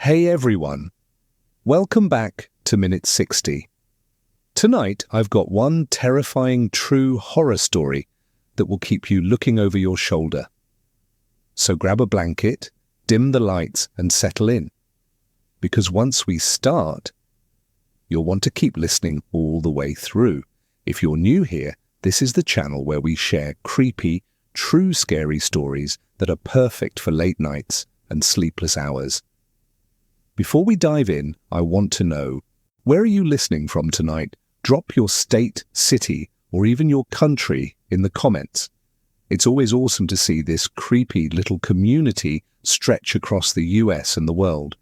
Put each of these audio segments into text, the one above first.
Hey everyone, welcome back to Minute 60. Tonight I've got one terrifying true horror story that will keep you looking over your shoulder. So grab a blanket, dim the lights and settle in. Because once we start, you'll want to keep listening all the way through. If you're new here, this is the channel where we share creepy, true scary stories that are perfect for late nights and sleepless hours. Before we dive in, I want to know, where are you listening from tonight? Drop your state, city, or even your country in the comments. It's always awesome to see this creepy little community stretch across the US and the world.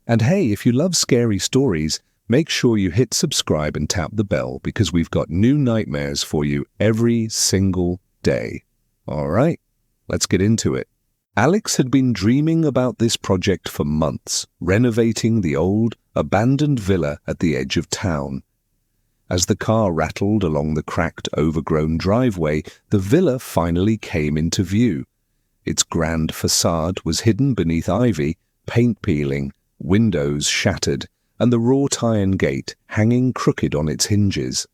And hey, if you love scary stories, make sure you hit subscribe and tap the bell because we've got new nightmares for you every single day. All right, let's get into it. Alex had been dreaming about this project for months, renovating the old, abandoned villa at the edge of town. As the car rattled along the cracked, overgrown driveway, the villa finally came into view. Its grand facade was hidden beneath ivy, paint peeling, windows shattered, and the wrought iron gate hanging crooked on its hinges.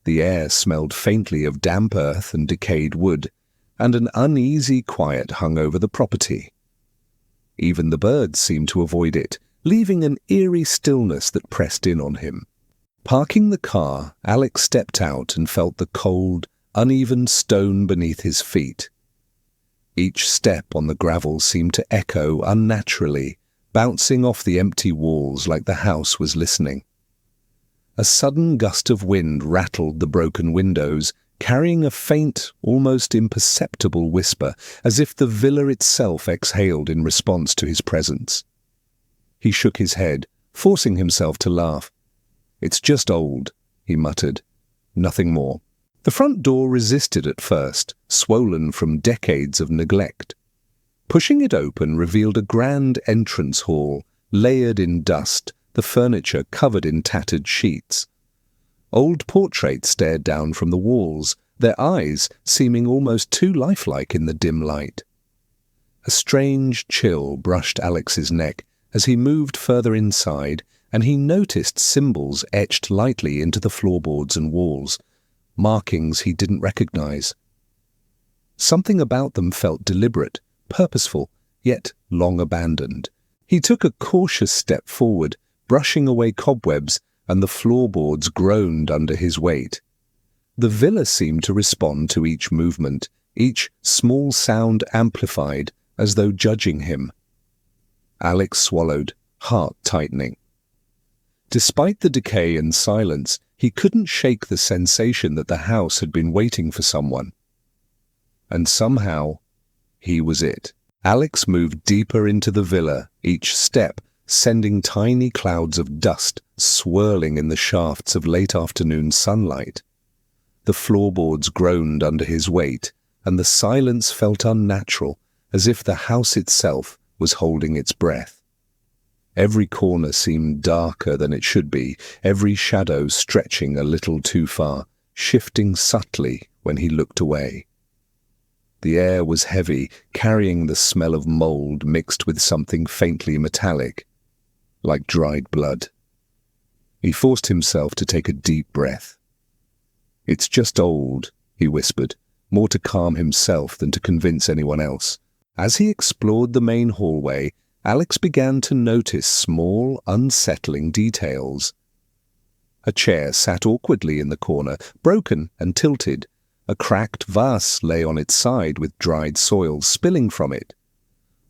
The air smelled faintly of damp earth and decayed wood, and an uneasy quiet hung over the property. Even the birds seemed to avoid it, leaving an eerie stillness that pressed in on him. Parking the car, Alex stepped out and felt the cold, uneven stone beneath his feet. Each step on the gravel seemed to echo unnaturally, bouncing off the empty walls like the house was listening. A sudden gust of wind rattled the broken windows, carrying a faint, almost imperceptible whisper, as if the villa itself exhaled in response to his presence. He shook his head, forcing himself to laugh. "It's just old," he muttered. "Nothing more." The front door resisted at first, swollen from decades of neglect. Pushing it open revealed a grand entrance hall, layered in dust, the furniture covered in tattered sheets. Old portraits stared down from the walls, their eyes seeming almost too lifelike in the dim light. A strange chill brushed Alex's neck as he moved further inside, and he noticed symbols etched lightly into the floorboards and walls, markings he didn't recognize. Something about them felt deliberate, purposeful, yet long abandoned. He took a cautious step forward, brushing away cobwebs, and the floorboards groaned under his weight. The villa seemed to respond to each movement, each small sound amplified, as though judging him. Alex swallowed, heart tightening. Despite the decay and silence, he couldn't shake the sensation that the house had been waiting for someone. And somehow, he was it. Alex moved deeper into the villa, each step sending tiny clouds of dust swirling in the shafts of late afternoon sunlight. The floorboards groaned under his weight, and the silence felt unnatural, as if the house itself was holding its breath. Every corner seemed darker than it should be, every shadow stretching a little too far, shifting subtly when he looked away. The air was heavy, carrying the smell of mold mixed with something faintly metallic, like dried blood. He forced himself to take a deep breath. "It's just old," he whispered, more to calm himself than to convince anyone else. As he explored the main hallway, Alex began to notice small, unsettling details. A chair sat awkwardly in the corner, broken and tilted. A cracked vase lay on its side with dried soil spilling from it.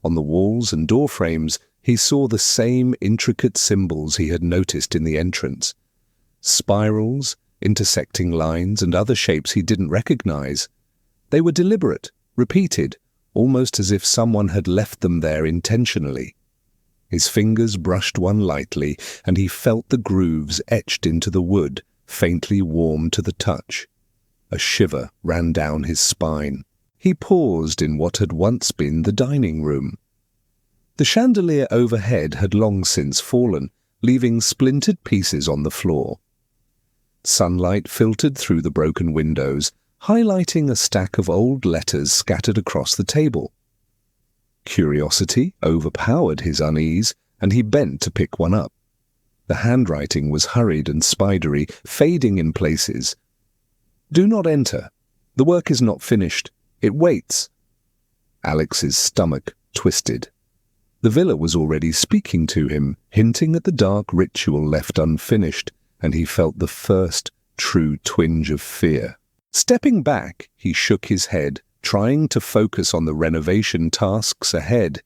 On the walls and door frames, he saw the same intricate symbols he had noticed in the entrance. Spirals, intersecting lines, and other shapes he didn't recognize. They were deliberate, repeated, almost as if someone had left them there intentionally. His fingers brushed one lightly, and he felt the grooves etched into the wood, faintly warm to the touch. A shiver ran down his spine. He paused in what had once been the dining room. The chandelier overhead had long since fallen, leaving splintered pieces on the floor. Sunlight filtered through the broken windows, highlighting a stack of old letters scattered across the table. Curiosity overpowered his unease and he bent to pick one up. The handwriting was hurried and spidery, fading in places. "Do not enter. The work is not finished. It waits." Alex's stomach twisted. The villa was already speaking to him, hinting at the dark ritual left unfinished, and he felt the first true twinge of fear. Stepping back, he shook his head, trying to focus on the renovation tasks ahead.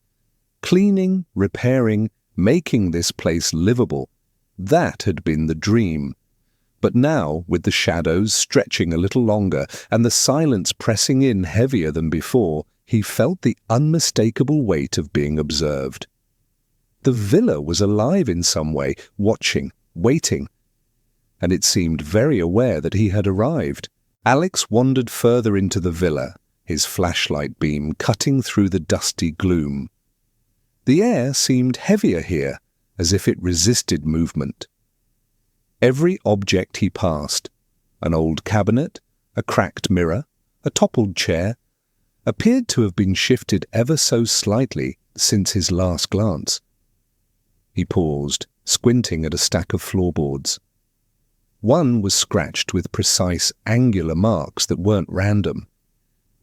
Cleaning, repairing, making this place livable. That had been the dream. But now, with the shadows stretching a little longer and the silence pressing in heavier than before, he felt the unmistakable weight of being observed. The villa was alive in some way, watching, waiting, and it seemed very aware that he had arrived. Alex wandered further into the villa, his flashlight beam cutting through the dusty gloom. The air seemed heavier here, as if it resisted movement. Every object he passed, an old cabinet, a cracked mirror, a toppled chair, appeared to have been shifted ever so slightly since his last glance. He paused, squinting at a stack of floorboards. One was scratched with precise, angular marks that weren't random.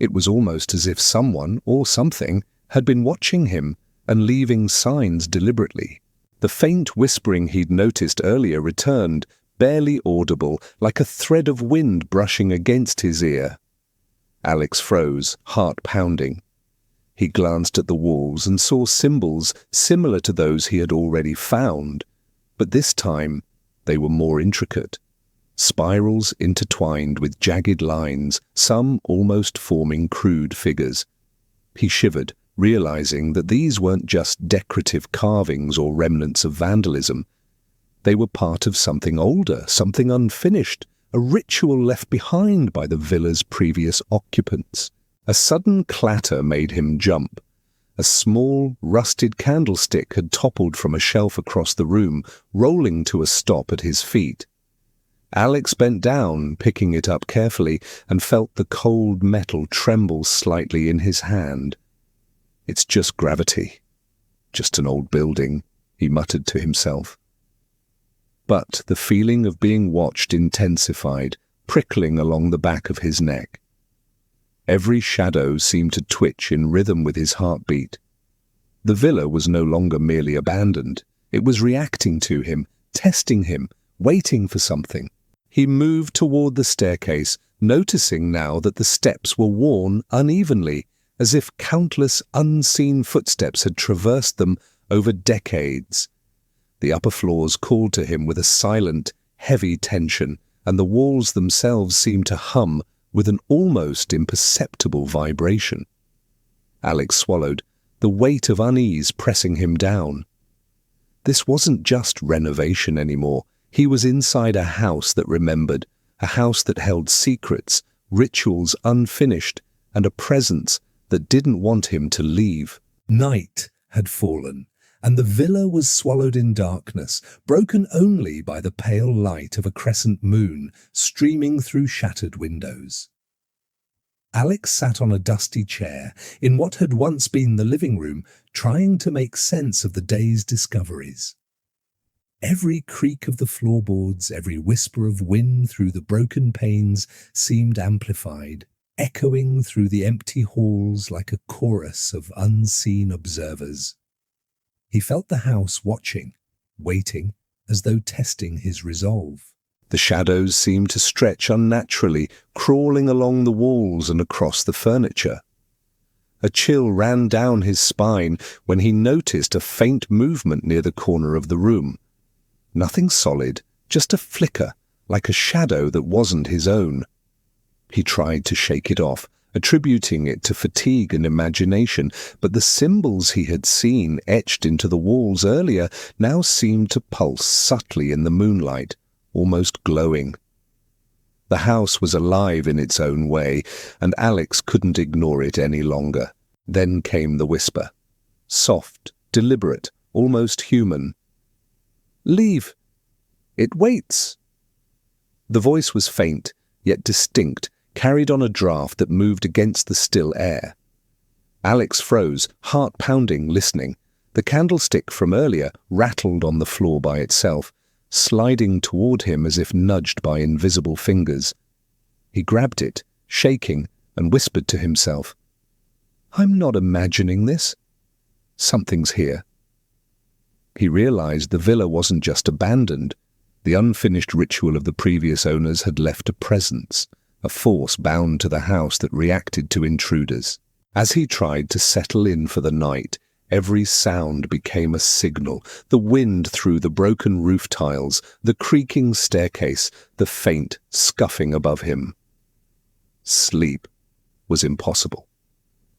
It was almost as if someone, or something, had been watching him and leaving signs deliberately. The faint whispering he'd noticed earlier returned, barely audible, like a thread of wind brushing against his ear. Alex froze, heart pounding. He glanced at the walls and saw symbols similar to those he had already found, but this time they were more intricate. Spirals intertwined with jagged lines, some almost forming crude figures. He shivered, realizing that these weren't just decorative carvings or remnants of vandalism. They were part of something older, something unfinished, a ritual left behind by the villa's previous occupants. A sudden clatter made him jump. A small, rusted candlestick had toppled from a shelf across the room, rolling to a stop at his feet. Alex bent down, picking it up carefully, and felt the cold metal tremble slightly in his hand. "It's just gravity. Just an old building," he muttered to himself. But the feeling of being watched intensified, prickling along the back of his neck. Every shadow seemed to twitch in rhythm with his heartbeat. The villa was no longer merely abandoned. It was reacting to him, testing him, waiting for something. He moved toward the staircase, noticing now that the steps were worn unevenly, as if countless unseen footsteps had traversed them over decades. The upper floors called to him with a silent, heavy tension, and the walls themselves seemed to hum with an almost imperceptible vibration. Alex swallowed, the weight of unease pressing him down. This wasn't just renovation anymore. He was inside a house that remembered, a house that held secrets, rituals unfinished, and a presence that didn't want him to leave. Night had fallen, and the villa was swallowed in darkness, broken only by the pale light of a crescent moon streaming through shattered windows. Alex sat on a dusty chair in what had once been the living room, trying to make sense of the day's discoveries. Every creak of the floorboards, every whisper of wind through the broken panes seemed amplified, echoing through the empty halls like a chorus of unseen observers. He felt the house watching, waiting, as though testing his resolve. The shadows seemed to stretch unnaturally, crawling along the walls and across the furniture. A chill ran down his spine when he noticed a faint movement near the corner of the room. Nothing solid, just a flicker, like a shadow that wasn't his own. He tried to shake it off, attributing it to fatigue and imagination, but the symbols he had seen etched into the walls earlier now seemed to pulse subtly in the moonlight, almost glowing. The house was alive in its own way, and Alex couldn't ignore it any longer. Then came the whisper. Soft, deliberate, almost human. "Leave. It waits." The voice was faint, yet distinct, carried on a draft that moved against the still air. Alex froze, heart pounding, listening. The candlestick from earlier rattled on the floor by itself, sliding toward him as if nudged by invisible fingers. He grabbed it, shaking, and whispered to himself, "I'm not imagining this. Something's here." He realized the villa wasn't just abandoned. The unfinished ritual of the previous owners had left a presence, a force bound to the house that reacted to intruders. As he tried to settle in for the night, every sound became a signal. The wind through the broken roof tiles, the creaking staircase, the faint scuffing above him. Sleep was impossible.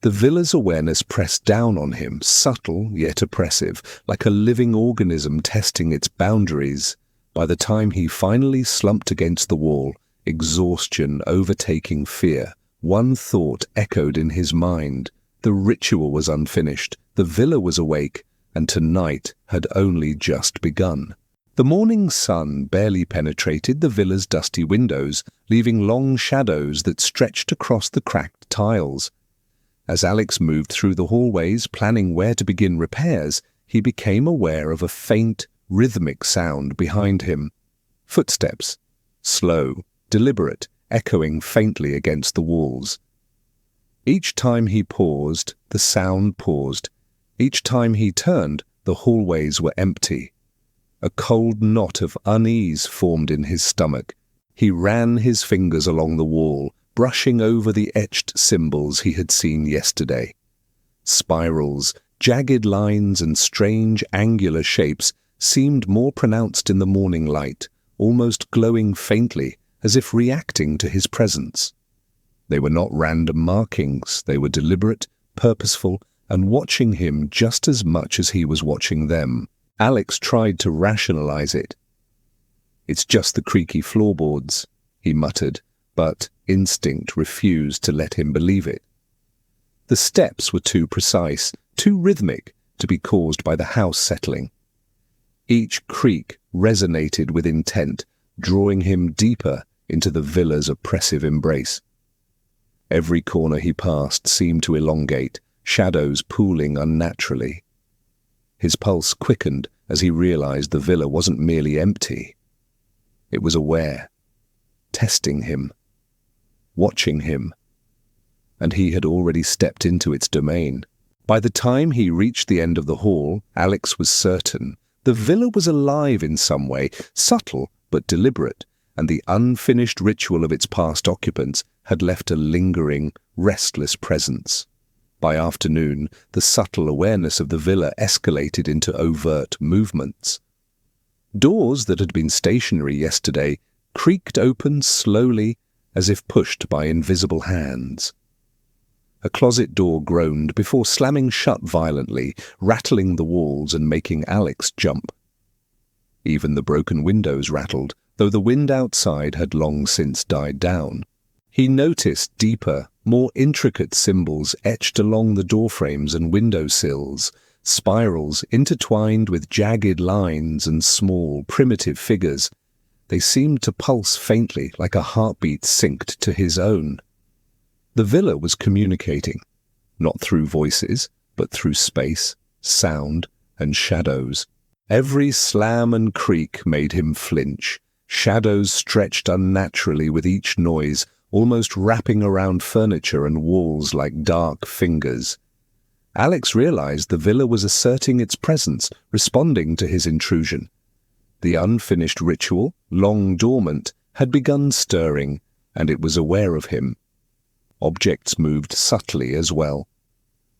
The villa's awareness pressed down on him, subtle yet oppressive, like a living organism testing its boundaries. By the time he finally slumped against the wall, exhaustion overtaking fear, one thought echoed in his mind. The ritual was unfinished, the villa was awake, and tonight had only just begun. The morning sun barely penetrated the villa's dusty windows, leaving long shadows that stretched across the cracked tiles. As Alex moved through the hallways, planning where to begin repairs, he became aware of a faint, rhythmic sound behind him. Footsteps, slow, deliberate, echoing faintly against the walls. Each time he paused, the sound paused. Each time he turned, the hallways were empty. A cold knot of unease formed in his stomach. He ran his fingers along the wall, brushing over the etched symbols he had seen yesterday. Spirals, jagged lines, and strange angular shapes seemed more pronounced in the morning light, almost glowing faintly, as if reacting to his presence. They were not random markings, they were deliberate, purposeful, and watching him just as much as he was watching them. Alex tried to rationalize it. "It's just the creaky floorboards," he muttered, but instinct refused to let him believe it. The steps were too precise, too rhythmic to be caused by the house settling. Each creak resonated with intent, drawing him deeper into the villa's oppressive embrace. Every corner he passed seemed to elongate, shadows pooling unnaturally. His pulse quickened as he realized the villa wasn't merely empty. It was aware, testing him, watching him, and he had already stepped into its domain. By the time he reached the end of the hall, Alex was certain the villa was alive in some way, subtle but deliberate, and the unfinished ritual of its past occupants had left a lingering, restless presence. By afternoon, the subtle awareness of the villa escalated into overt movements. Doors that had been stationary yesterday creaked open slowly, as if pushed by invisible hands. A closet door groaned before slamming shut violently, rattling the walls and making Alex jump. Even the broken windows rattled, though the wind outside had long since died down. He noticed deeper, more intricate symbols etched along the doorframes and windowsills, spirals intertwined with jagged lines and small, primitive figures. They seemed to pulse faintly, like a heartbeat synced to his own. The villa was communicating, not through voices, but through space, sound, and shadows. Every slam and creak made him flinch. Shadows stretched unnaturally with each noise, almost wrapping around furniture and walls like dark fingers. Alex realized the villa was asserting its presence, responding to his intrusion. The unfinished ritual, long dormant, had begun stirring, and it was aware of him. Objects moved subtly as well.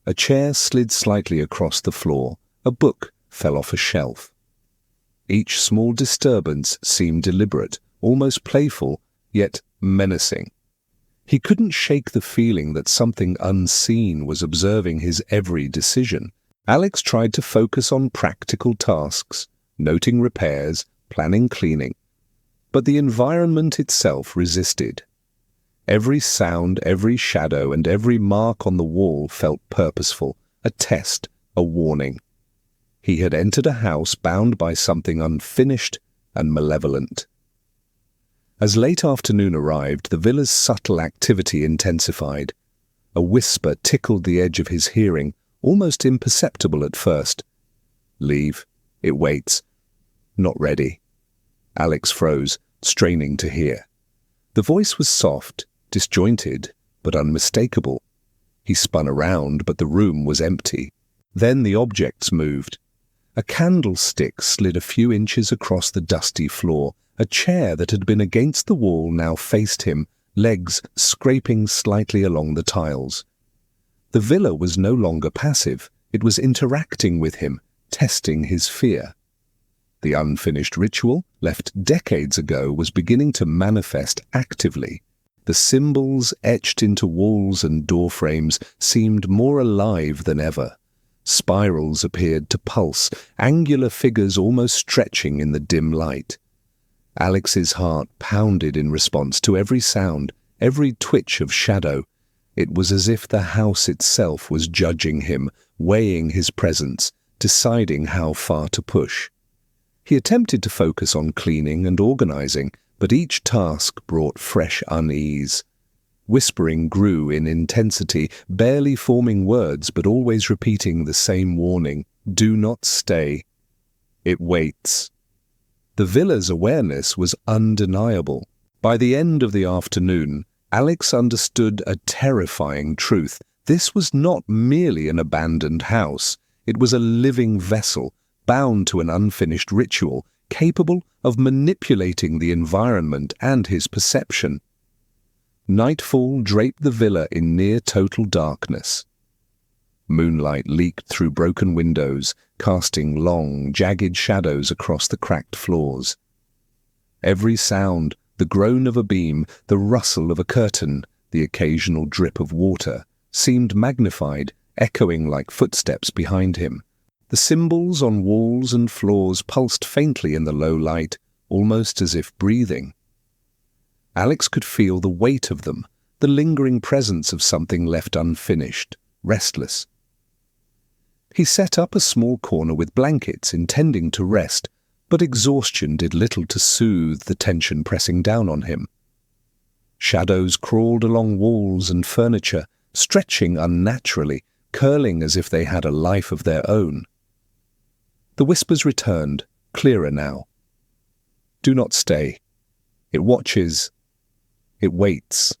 A chair slid slightly across the floor. A book fell off a shelf. Each small disturbance seemed deliberate, almost playful, yet menacing. He couldn't shake the feeling that something unseen was observing his every decision. Alex tried to focus on practical tasks, noting repairs, planning cleaning. But the environment itself resisted. Every sound, every shadow, and every mark on the wall felt purposeful, a test, a warning. He had entered a house bound by something unfinished and malevolent. As late afternoon arrived, the villa's subtle activity intensified. A whisper tickled the edge of his hearing, almost imperceptible at first, Leave. It waits. Not ready. Alex froze, straining to hear. The voice was soft, disjointed, but unmistakable. He spun around, but the room was empty. Then the objects moved. A candlestick slid a few inches across the dusty floor. A chair that had been against the wall now faced him, legs scraping slightly along the tiles. The villa was no longer passive. It was interacting with him, testing his fear. The unfinished ritual, left decades ago, was beginning to manifest actively. The symbols etched into walls and doorframes seemed more alive than ever. Spirals appeared to pulse, angular figures almost stretching in the dim light. Alex's heart pounded in response to every sound, every twitch of shadow. It was as if the house itself was judging him, weighing his presence, deciding how far to push. He attempted to focus on cleaning and organizing, but each task brought fresh unease. Whispering grew in intensity, barely forming words but always repeating the same warning: do not stay. It waits. The villa's awareness was undeniable. By the end of the afternoon, Alex understood a terrifying truth. This was not merely an abandoned house. It was a living vessel, bound to an unfinished ritual, capable of manipulating the environment and his perception. Nightfall draped the villa in near-total darkness. Moonlight leaked through broken windows, casting long, jagged shadows across the cracked floors. Every sound, the groan of a beam, the rustle of a curtain, the occasional drip of water, seemed magnified, echoing like footsteps behind him. The symbols on walls and floors pulsed faintly in the low light, almost as if breathing. Alex could feel the weight of them, the lingering presence of something left unfinished, restless. He set up a small corner with blankets, intending to rest, but exhaustion did little to soothe the tension pressing down on him. Shadows crawled along walls and furniture, stretching unnaturally, curling as if they had a life of their own. The whispers returned, clearer now. Do not stay. It watches. It waits.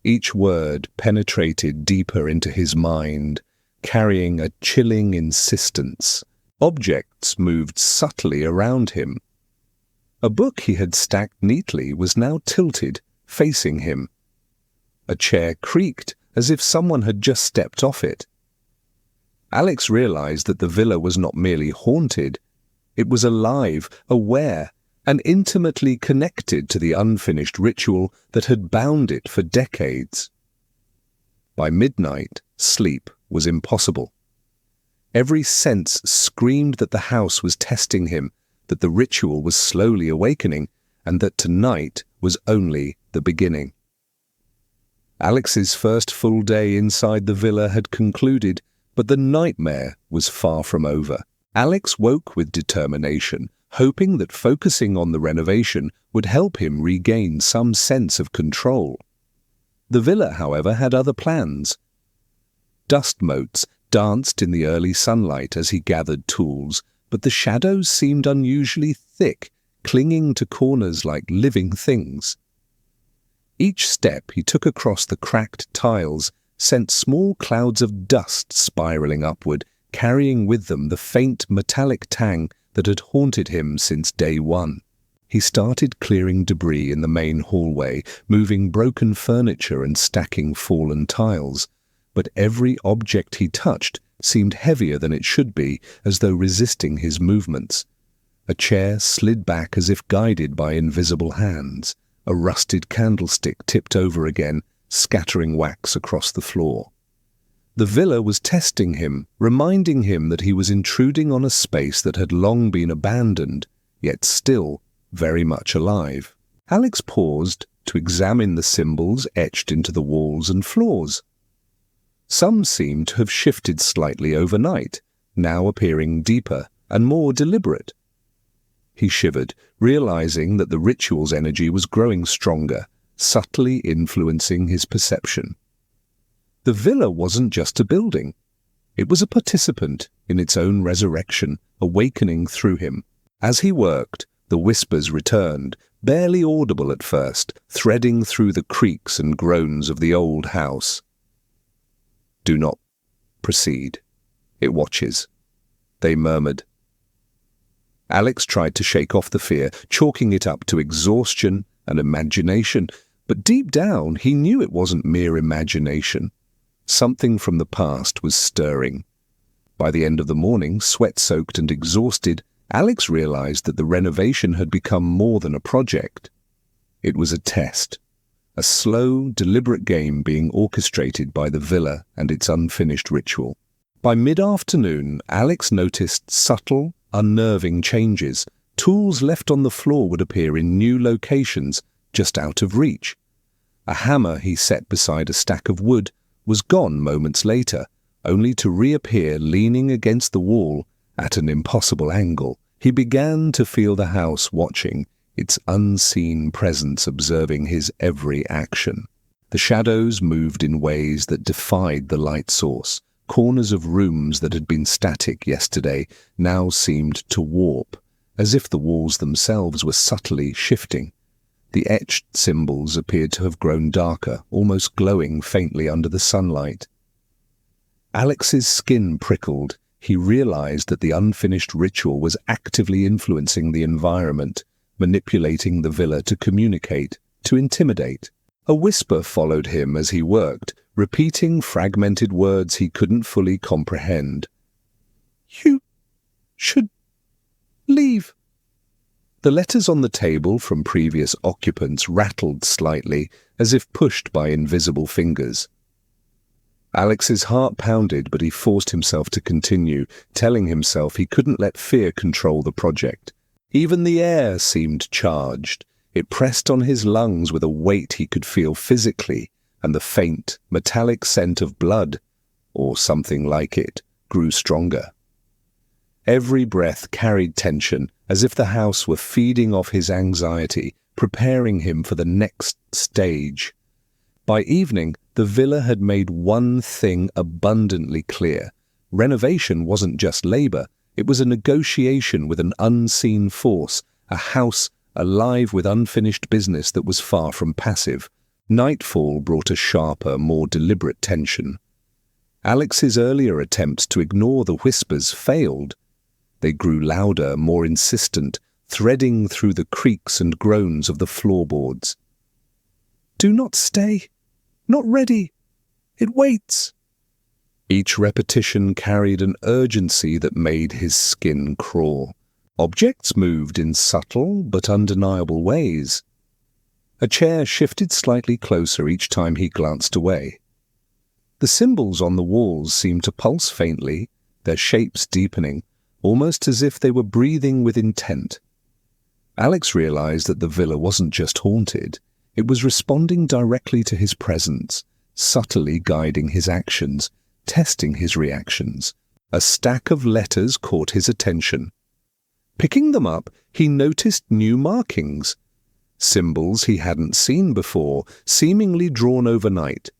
Each word penetrated deeper into his mind, carrying a chilling insistence. Objects moved subtly around him. A book he had stacked neatly was now tilted, facing him. A chair creaked as if someone had just stepped off it. Alex realized that the villa was not merely haunted. It was alive, aware, and intimately connected to the unfinished ritual that had bound it for decades. By midnight, sleep was impossible. Every sense screamed that the house was testing him, that the ritual was slowly awakening, and that tonight was only the beginning. Alex's first full day inside the villa had concluded, but the nightmare was far from over. Alex woke with determination, hoping that focusing on the renovation would help him regain some sense of control. The villa, however, had other plans. Dust motes danced in the early sunlight as he gathered tools, but the shadows seemed unusually thick, clinging to corners like living things. Each step he took across the cracked tiles sent small clouds of dust spiraling upward, carrying with them the faint metallic tang that had haunted him since day one. He started clearing debris in the main hallway, moving broken furniture and stacking fallen tiles. But every object he touched seemed heavier than it should be, as though resisting his movements. A chair slid back as if guided by invisible hands. A rusted candlestick tipped over again, scattering wax across the floor. The villa was testing him, reminding him that he was intruding on a space that had long been abandoned, yet still very much alive. Alex paused to examine the symbols etched into the walls and floors. Some seemed to have shifted slightly overnight, now appearing deeper and more deliberate. He shivered, realizing that the ritual's energy was growing stronger, subtly influencing his perception. The villa wasn't just a building. It was a participant in its own resurrection, awakening through him. As he worked, the whispers returned, barely audible at first, threading through the creaks and groans of the old house. "Do not proceed. It watches," they murmured. Alex tried to shake off the fear, chalking it up to exhaustion and imagination, but deep down he knew it wasn't mere imagination. Something from the past was stirring. By the end of the morning, sweat-soaked and exhausted, Alex realized that the renovation had become more than a project. It was a test, a slow, deliberate game being orchestrated by the villa and its unfinished ritual. By mid-afternoon, Alex noticed subtle, unnerving changes. Tools left on the floor would appear in new locations, just out of reach. A hammer he set beside a stack of wood was gone moments later, only to reappear leaning against the wall at an impossible angle. He began to feel the house watching, its unseen presence observing his every action. The shadows moved in ways that defied the light source. Corners of rooms that had been static yesterday now seemed to warp, as if the walls themselves were subtly shifting. The etched symbols appeared to have grown darker, almost glowing faintly under the sunlight. Alex's skin prickled. He realized that the unfinished ritual was actively influencing the environment, manipulating the villa to communicate, to intimidate. A whisper followed him as he worked, repeating fragmented words he couldn't fully comprehend. "You should leave." The letters on the table from previous occupants rattled slightly, as if pushed by invisible fingers. Alex's heart pounded, but he forced himself to continue, telling himself he couldn't let fear control the project. Even the air seemed charged. It pressed on his lungs with a weight he could feel physically, and the faint, metallic scent of blood, or something like it, grew stronger. Every breath carried tension, as if the house were feeding off his anxiety, preparing him for the next stage. By evening, the villa had made one thing abundantly clear. Renovation wasn't just labor, it was a negotiation with an unseen force, a house alive with unfinished business that was far from passive. Nightfall brought a sharper, more deliberate tension. Alex's earlier attempts to ignore the whispers failed. They grew louder, more insistent, threading through the creaks and groans of the floorboards. "Do not stay. Not ready. It waits." Each repetition carried an urgency that made his skin crawl. Objects moved in subtle but undeniable ways. A chair shifted slightly closer each time he glanced away. The symbols on the walls seemed to pulse faintly, their shapes deepening, almost as if they were breathing with intent. Alex realized that the villa wasn't just haunted. It was responding directly to his presence, subtly guiding his actions, testing his reactions. A stack of letters caught his attention. Picking them up, he noticed new markings, symbols he hadn't seen before, seemingly drawn overnight.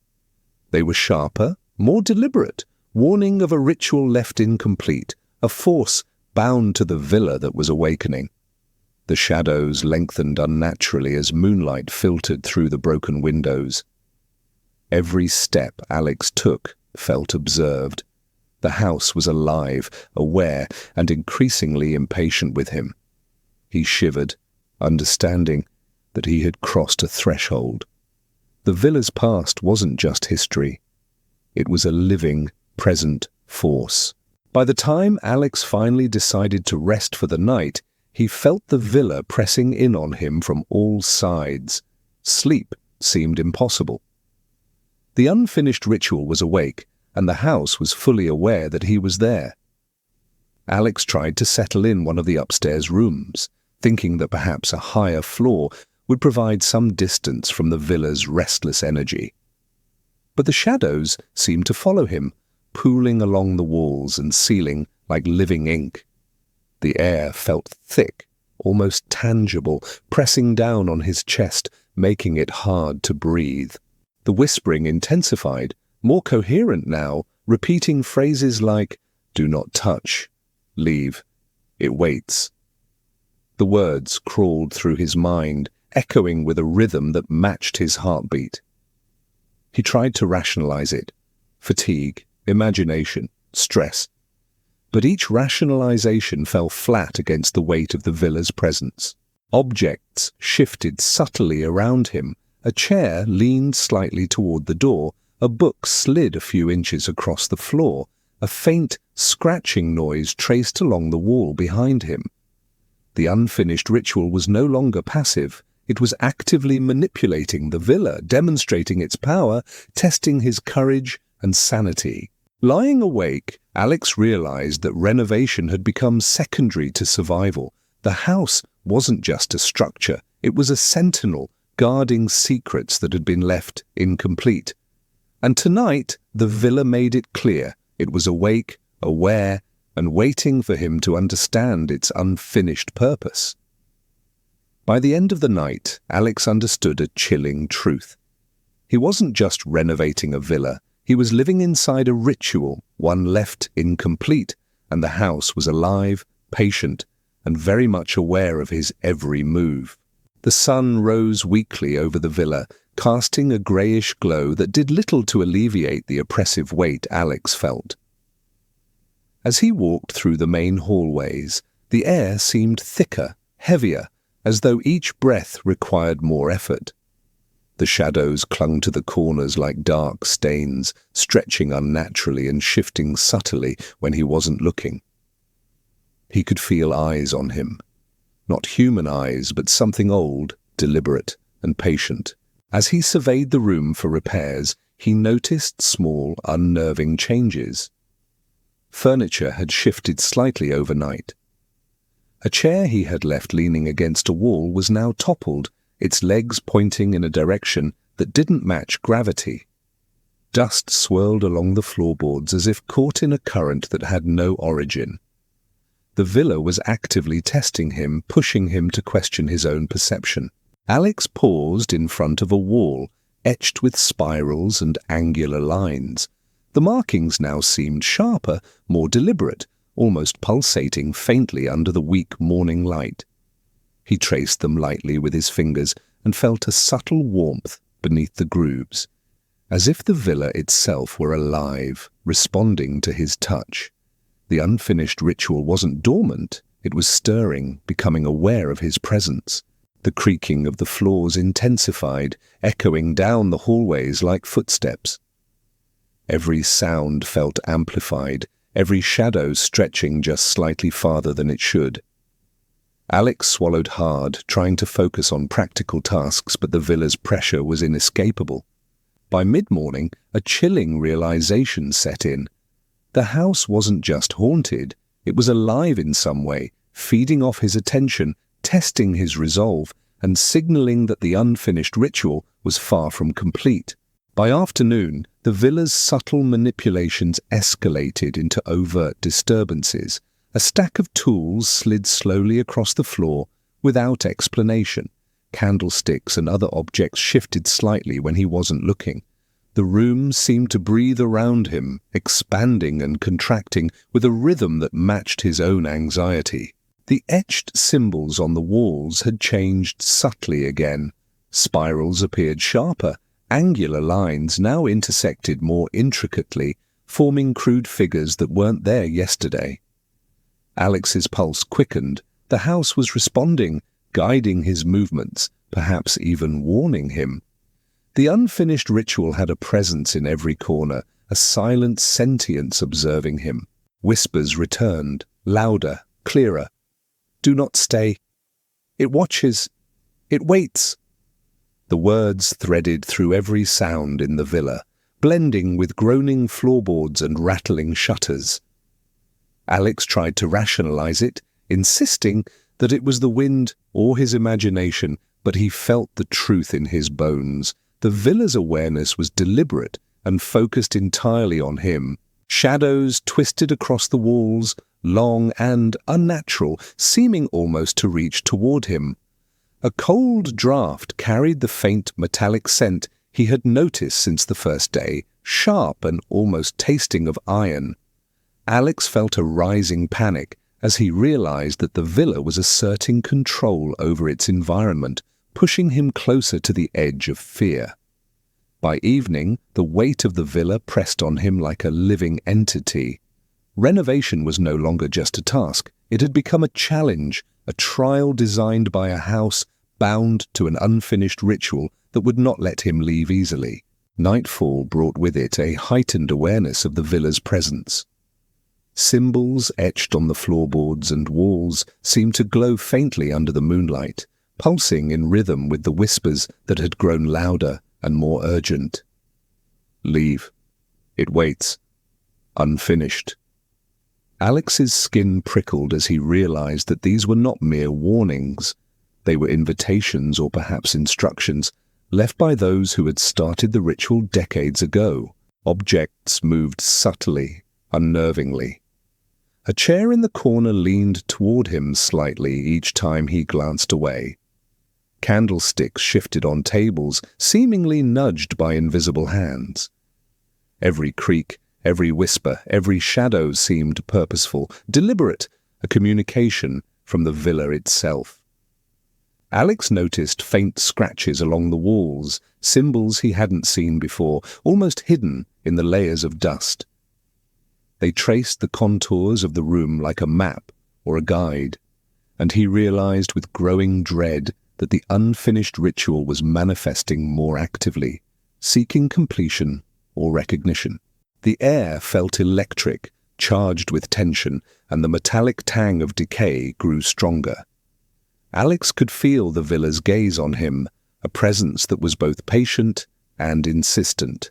They were sharper, more deliberate, warning of a ritual left incomplete, a force bound to the villa that was awakening. The shadows lengthened unnaturally as moonlight filtered through the broken windows. Every step Alex took felt observed. The house was alive, aware, and increasingly impatient with him. He shivered, understanding that he had crossed a threshold. The villa's past wasn't just history. It was a living, present force. By the time Alex finally decided to rest for the night, he felt the villa pressing in on him from all sides. Sleep seemed impossible. The unfinished ritual was awake, and the house was fully aware that he was there. Alex tried to settle in one of the upstairs rooms, thinking that perhaps a higher floor would provide some distance from the villa's restless energy. But the shadows seemed to follow him, pooling along the walls and ceiling like living ink. The air felt thick, almost tangible, pressing down on his chest, making it hard to breathe. The whispering intensified, more coherent now, repeating phrases like, "Do not touch," "Leave," "It waits." The words crawled through his mind, echoing with a rhythm that matched his heartbeat. He tried to rationalize it: fatigue, imagination, stress. But each rationalization fell flat against the weight of the villa's presence. Objects shifted subtly around him. A chair leaned slightly toward the door. A book slid a few inches across the floor. A faint, scratching noise traced along the wall behind him. The unfinished ritual was no longer passive. It was actively manipulating the villa, demonstrating its power, testing his courage and sanity. Lying awake, Alex realized that renovation had become secondary to survival. The house wasn't just a structure, it was a sentinel, guarding secrets that had been left incomplete. And tonight, the villa made it clear. It was awake, aware, and waiting for him to understand its unfinished purpose. By the end of the night, Alex understood a chilling truth. He wasn't just renovating a villa, he was living inside a ritual, one left incomplete, and the house was alive, patient, and very much aware of his every move. The sun rose weakly over the villa, casting a greyish glow that did little to alleviate the oppressive weight Alex felt. As he walked through the main hallways, the air seemed thicker, heavier, as though each breath required more effort. The shadows clung to the corners like dark stains, stretching unnaturally and shifting subtly when he wasn't looking. He could feel eyes on him. Not human eyes, but something old, deliberate, and patient. As he surveyed the room for repairs, he noticed small, unnerving changes. Furniture had shifted slightly overnight. A chair he had left leaning against a wall was now toppled, its legs pointing in a direction that didn't match gravity. Dust swirled along the floorboards as if caught in a current that had no origin. The villa was actively testing him, pushing him to question his own perception. Alex paused in front of a wall, etched with spirals and angular lines. The markings now seemed sharper, more deliberate, almost pulsating faintly under the weak morning light. He traced them lightly with his fingers and felt a subtle warmth beneath the grooves, as if the villa itself were alive, responding to his touch. The unfinished ritual wasn't dormant, it was stirring, becoming aware of his presence. The creaking of the floors intensified, echoing down the hallways like footsteps. Every sound felt amplified, every shadow stretching just slightly farther than it should. Alex swallowed hard, trying to focus on practical tasks, but the villa's pressure was inescapable. By mid-morning, a chilling realization set in. The house wasn't just haunted, it was alive in some way, feeding off his attention, testing his resolve, and signaling that the unfinished ritual was far from complete. By afternoon, the villa's subtle manipulations escalated into overt disturbances. A stack of tools slid slowly across the floor without explanation. Candlesticks and other objects shifted slightly when he wasn't looking. The room seemed to breathe around him, expanding and contracting with a rhythm that matched his own anxiety. The etched symbols on the walls had changed subtly again. Spirals appeared sharper. Angular lines now intersected more intricately, forming crude figures that weren't there yesterday. Alex's pulse quickened. The house was responding, guiding his movements, perhaps even warning him. The unfinished ritual had a presence in every corner, a silent sentience observing him. Whispers returned, louder, clearer. "Do not stay. It watches. It waits." The words threaded through every sound in the villa, blending with groaning floorboards and rattling shutters. Alex tried to rationalize it, insisting that it was the wind or his imagination, but he felt the truth in his bones. The villa's awareness was deliberate and focused entirely on him. Shadows twisted across the walls, long and unnatural, seeming almost to reach toward him. A cold draft carried the faint metallic scent he had noticed since the first day, sharp and almost tasting of iron. Alex felt a rising panic as he realized that the villa was asserting control over its environment, pushing him closer to the edge of fear. By evening, the weight of the villa pressed on him like a living entity. Renovation was no longer just a task. It had become a challenge, a trial designed by a house bound to an unfinished ritual that would not let him leave easily. Nightfall brought with it a heightened awareness of the villa's presence. Symbols etched on the floorboards and walls seemed to glow faintly under the moonlight, pulsing in rhythm with the whispers that had grown louder and more urgent. Leave. It waits. Unfinished. Alex's skin prickled as he realized that these were not mere warnings. They were invitations or perhaps instructions left by those who had started the ritual decades ago. Objects moved subtly, unnervingly. A chair in the corner leaned toward him slightly each time he glanced away. Candlesticks shifted on tables, seemingly nudged by invisible hands. Every creak, every whisper, every shadow seemed purposeful, deliberate, a communication from the villa itself. Alex noticed faint scratches along the walls, symbols he hadn't seen before, almost hidden in the layers of dust. They traced the contours of the room like a map or a guide, and he realized with growing dread that the unfinished ritual was manifesting more actively, seeking completion or recognition. The air felt electric, charged with tension, and the metallic tang of decay grew stronger. Alex could feel the villa's gaze on him, a presence that was both patient and insistent.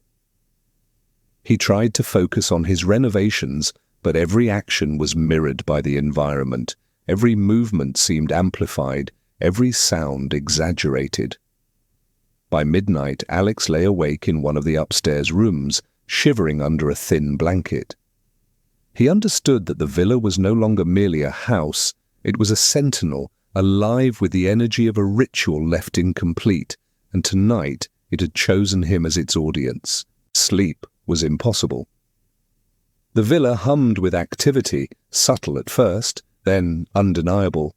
He tried to focus on his renovations, but every action was mirrored by the environment. Every movement seemed amplified, every sound exaggerated. By midnight, Alex lay awake in one of the upstairs rooms, shivering under a thin blanket. He understood that the villa was no longer merely a house, it was a sentinel, alive with the energy of a ritual left incomplete, and tonight it had chosen him as its audience. Sleep was impossible. The villa hummed with activity, subtle at first, then undeniable.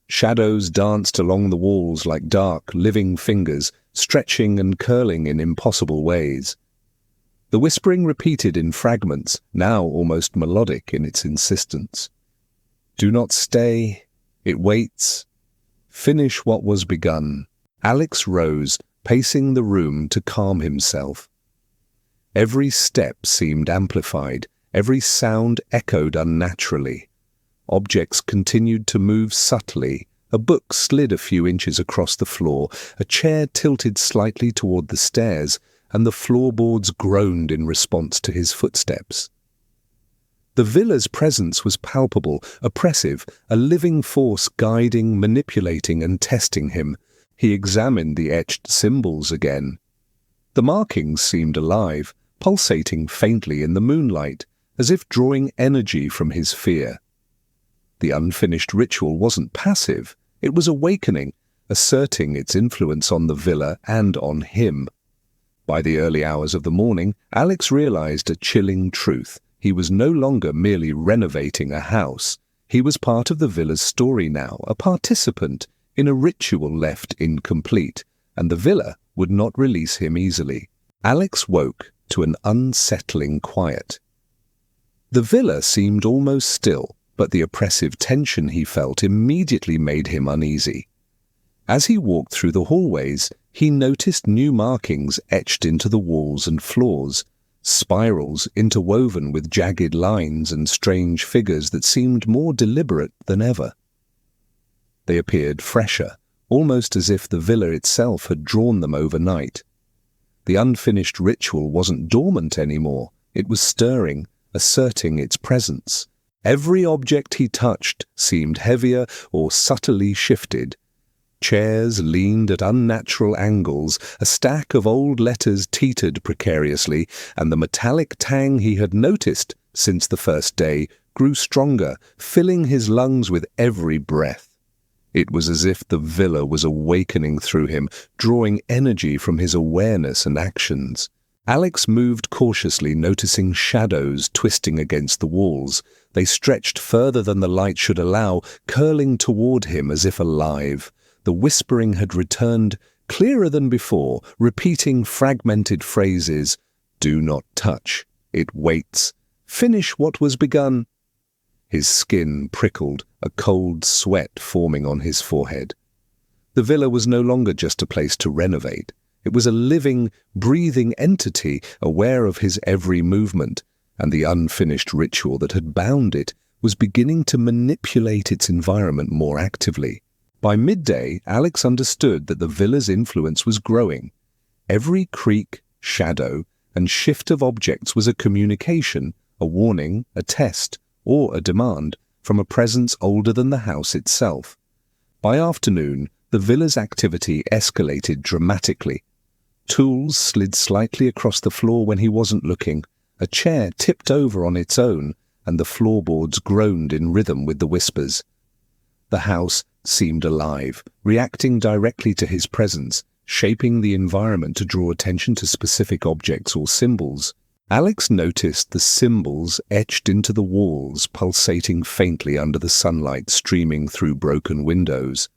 Shadows danced along the walls like dark, living fingers, stretching and curling in impossible ways. The whispering repeated in fragments, now almost melodic in its insistence. Do not stay. It waits. Finish what was begun. Alex rose, pacing the room to calm himself. Every step seemed amplified, every sound echoed unnaturally. Objects continued to move subtly. A book slid a few inches across the floor, a chair tilted slightly toward the stairs, and the floorboards groaned in response to his footsteps. The villa's presence was palpable, oppressive, a living force guiding, manipulating, and testing him. He examined the etched symbols again. The markings seemed alive, pulsating faintly in the moonlight, as if drawing energy from his fear. The unfinished ritual wasn't passive, it was awakening, asserting its influence on the villa and on him. By the early hours of the morning, Alex realized a chilling truth. He was no longer merely renovating a house. He was part of the villa's story now, a participant in a ritual left incomplete, and the villa would not release him easily. Alex woke to an unsettling quiet. The villa seemed almost still, but the oppressive tension he felt immediately made him uneasy. As he walked through the hallways, he noticed new markings etched into the walls and floors, spirals interwoven with jagged lines and strange figures that seemed more deliberate than ever. They appeared fresher, almost as if the villa itself had drawn them overnight. The unfinished ritual wasn't dormant anymore, it was stirring, asserting its presence. Every object he touched seemed heavier or subtly shifted. Chairs leaned at unnatural angles, a stack of old letters teetered precariously, and the metallic tang he had noticed since the first day grew stronger, filling his lungs with every breath. It was as if the villa was awakening through him, drawing energy from his awareness and actions. Alex moved cautiously, noticing shadows twisting against the walls. They stretched further than the light should allow, curling toward him as if alive. The whispering had returned, clearer than before, repeating fragmented phrases. "Do not touch. It waits. Finish what was begun." His skin prickled, a cold sweat forming on his forehead. The villa was no longer just a place to renovate. It was a living, breathing entity, aware of his every movement, and the unfinished ritual that had bound it was beginning to manipulate its environment more actively. By midday, Alex understood that the villa's influence was growing. Every creak, shadow, and shift of objects was a communication, a warning, a test, or a demand from a presence older than the house itself. By afternoon, the villa's activity escalated dramatically. Tools slid slightly across the floor when he wasn't looking. A chair tipped over on its own, and the floorboards groaned in rhythm with the whispers. The house seemed alive, reacting directly to his presence, shaping the environment to draw attention to specific objects or symbols. Alex noticed the symbols etched into the walls, pulsating faintly under the sunlight streaming through broken windows.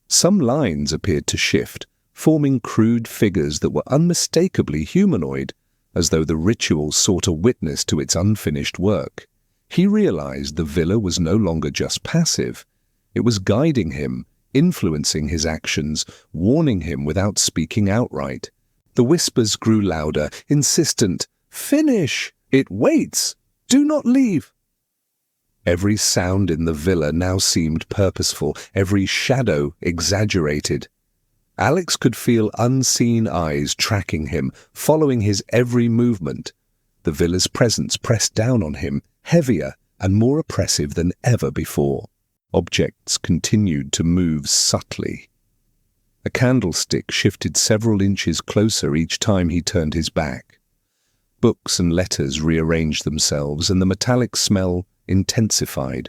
Some lines appeared to shift, forming crude figures that were unmistakably humanoid, as though the ritual sought a witness to its unfinished work. He realized the villa was no longer just passive. It was guiding him, influencing his actions, warning him without speaking outright. The whispers grew louder, insistent. "Finish! It waits! Do not leave!" Every sound in the villa now seemed purposeful, every shadow exaggerated. Alex could feel unseen eyes tracking him, following his every movement. The villa's presence pressed down on him, heavier and more oppressive than ever before. Objects continued to move subtly. A candlestick shifted several inches closer each time he turned his back. Books and letters rearranged themselves, and the metallic smell intensified.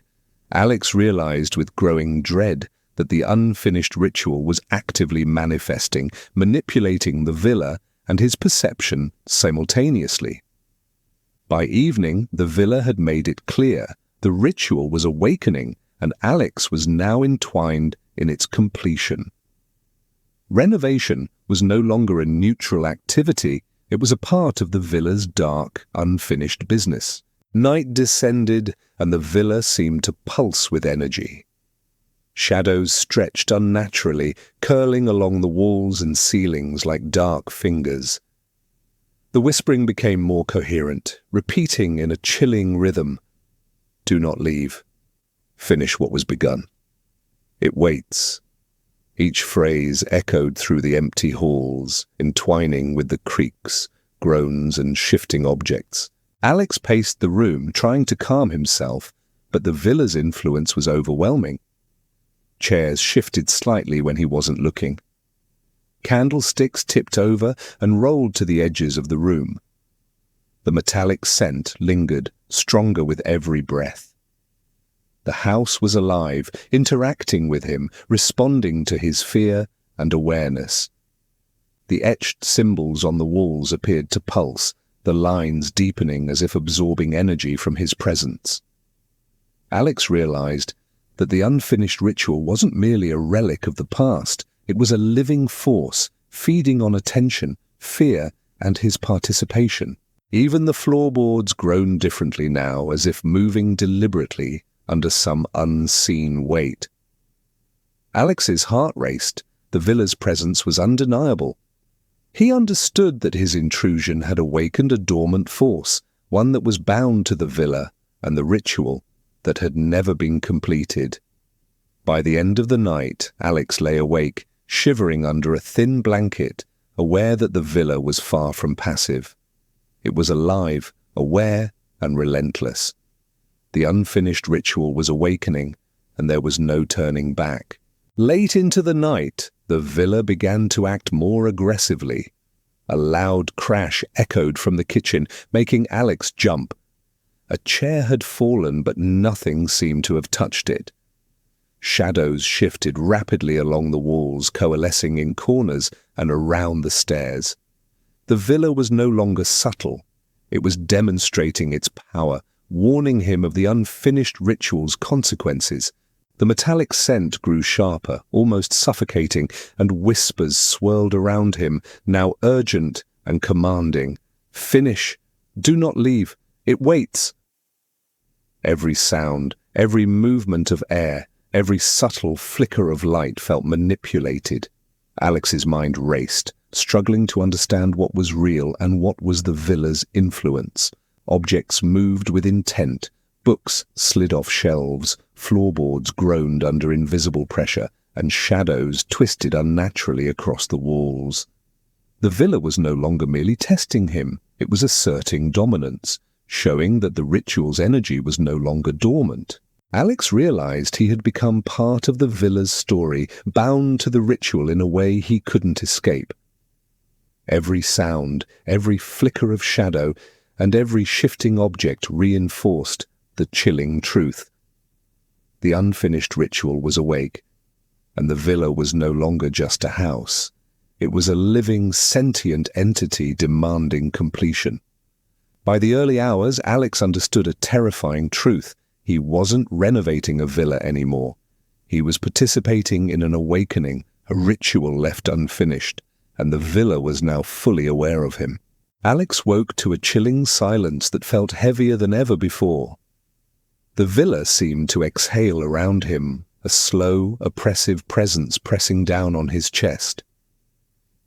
Alex realized with growing dread that the unfinished ritual was actively manifesting, manipulating the villa and his perception simultaneously. By evening, the villa had made it clear the ritual was awakening, and Alex was now entwined in its completion. Renovation was no longer a neutral activity, it was a part of the villa's dark, unfinished business. Night descended, and the villa seemed to pulse with energy. Shadows stretched unnaturally, curling along the walls and ceilings like dark fingers. The whispering became more coherent, repeating in a chilling rhythm. "Do not leave. Finish what was begun. It waits." Each phrase echoed through the empty halls, entwining with the creaks, groans, and shifting objects. Alex paced the room, trying to calm himself, but the villa's influence was overwhelming. Chairs shifted slightly when he wasn't looking. Candlesticks tipped over and rolled to the edges of the room. The metallic scent lingered, stronger with every breath. The house was alive, interacting with him, responding to his fear and awareness. The etched symbols on the walls appeared to pulse, the lines deepening as if absorbing energy from his presence. Alex realized that the unfinished ritual wasn't merely a relic of the past, it was a living force, feeding on attention, fear, and his participation. Even the floorboards groaned differently now, as if moving deliberately under some unseen weight. Alex's heart raced. The villa's presence was undeniable. He understood that his intrusion had awakened a dormant force, one that was bound to the villa and the ritual that had never been completed. By the end of the night, Alex lay awake, shivering under a thin blanket, aware that the villa was far from passive. It was alive, aware, and relentless. The unfinished ritual was awakening, and there was no turning back. Late into the night, the villa began to act more aggressively. A loud crash echoed from the kitchen, making Alex jump. A chair had fallen, but nothing seemed to have touched it. Shadows shifted rapidly along the walls, coalescing in corners and around the stairs. The villa was no longer subtle. It was demonstrating its power, warning him of the unfinished ritual's consequences. The metallic scent grew sharper, almost suffocating, and whispers swirled around him, now urgent and commanding. "Finish! Do not leave! It waits!" Every sound, every movement of air, every subtle flicker of light felt manipulated. Alex's mind raced, struggling to understand what was real and what was the villa's influence. Objects moved with intent. Books slid off shelves, floorboards groaned under invisible pressure, and shadows twisted unnaturally across the walls. The villa was no longer merely testing him, it was asserting dominance, showing that the ritual's energy was no longer dormant. Alex realized he had become part of the villa's story, bound to the ritual in a way he couldn't escape. Every sound, every flicker of shadow, and every shifting object reinforced the chilling truth. The unfinished ritual was awake, and the villa was no longer just a house. It was a living, sentient entity demanding completion. By the early hours, Alex understood a terrifying truth. He wasn't renovating a villa anymore. He was participating in an awakening, a ritual left unfinished, and the villa was now fully aware of him. Alex woke to a chilling silence that felt heavier than ever before. The villa seemed to exhale around him, a slow, oppressive presence pressing down on his chest.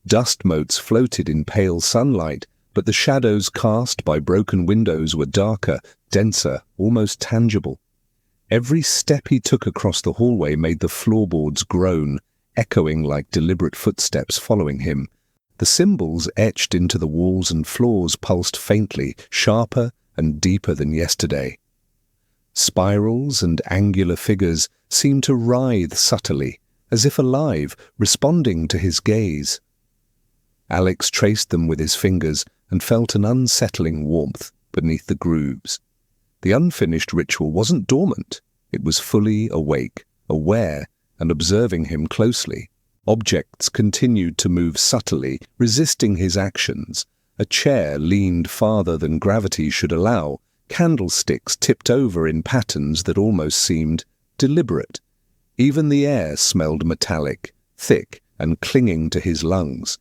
Dust motes floated in pale sunlight, but the shadows cast by broken windows were darker, denser, almost tangible. Every step he took across the hallway made the floorboards groan, echoing like deliberate footsteps following him. The symbols etched into the walls and floors pulsed faintly, sharper and deeper than yesterday. Spirals and angular figures seemed to writhe subtly, as if alive, responding to his gaze. Alex traced them with his fingers and felt an unsettling warmth beneath the grooves. The unfinished ritual wasn't dormant. It was fully awake, aware, and observing him closely. Objects continued to move subtly, resisting his actions. A chair leaned farther than gravity should allow. Candlesticks tipped over in patterns that almost seemed deliberate. Even the air smelled metallic, thick, and clinging to his lungs.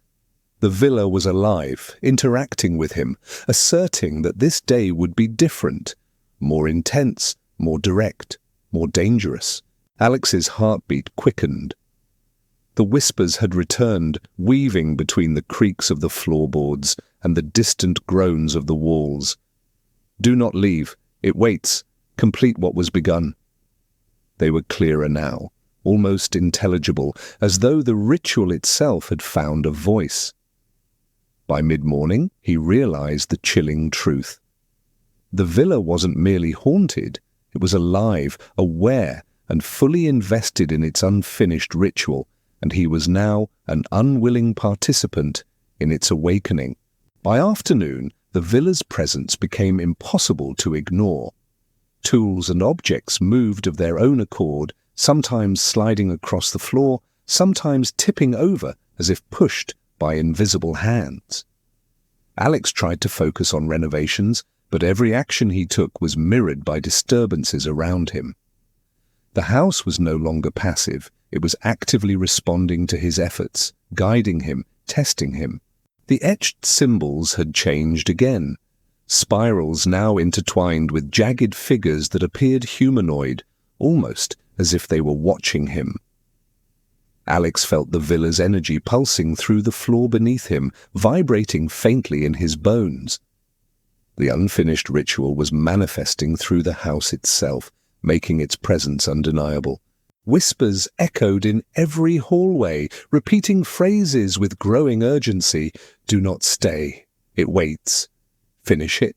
The villa was alive, interacting with him, asserting that this day would be different, more intense, more direct, more dangerous. Alex's heartbeat quickened. The whispers had returned, weaving between the creaks of the floorboards and the distant groans of the walls. "Do not leave. It waits. Complete what was begun." They were clearer now, almost intelligible, as though the ritual itself had found a voice. By mid-morning, he realized the chilling truth. The villa wasn't merely haunted, it was alive, aware, and fully invested in its unfinished ritual, and he was now an unwilling participant in its awakening. By afternoon, the villa's presence became impossible to ignore. Tools and objects moved of their own accord, sometimes sliding across the floor, sometimes tipping over as if pushed by invisible hands. Alex tried to focus on renovations, but every action he took was mirrored by disturbances around him. The house was no longer passive. It was actively responding to his efforts, guiding him, testing him. The etched symbols had changed again. Spirals now intertwined with jagged figures that appeared humanoid, almost as if they were watching him. Alex felt the villa's energy pulsing through the floor beneath him, vibrating faintly in his bones. The unfinished ritual was manifesting through the house itself, making its presence undeniable. Whispers echoed in every hallway, repeating phrases with growing urgency. "Do not stay. It waits. Finish it."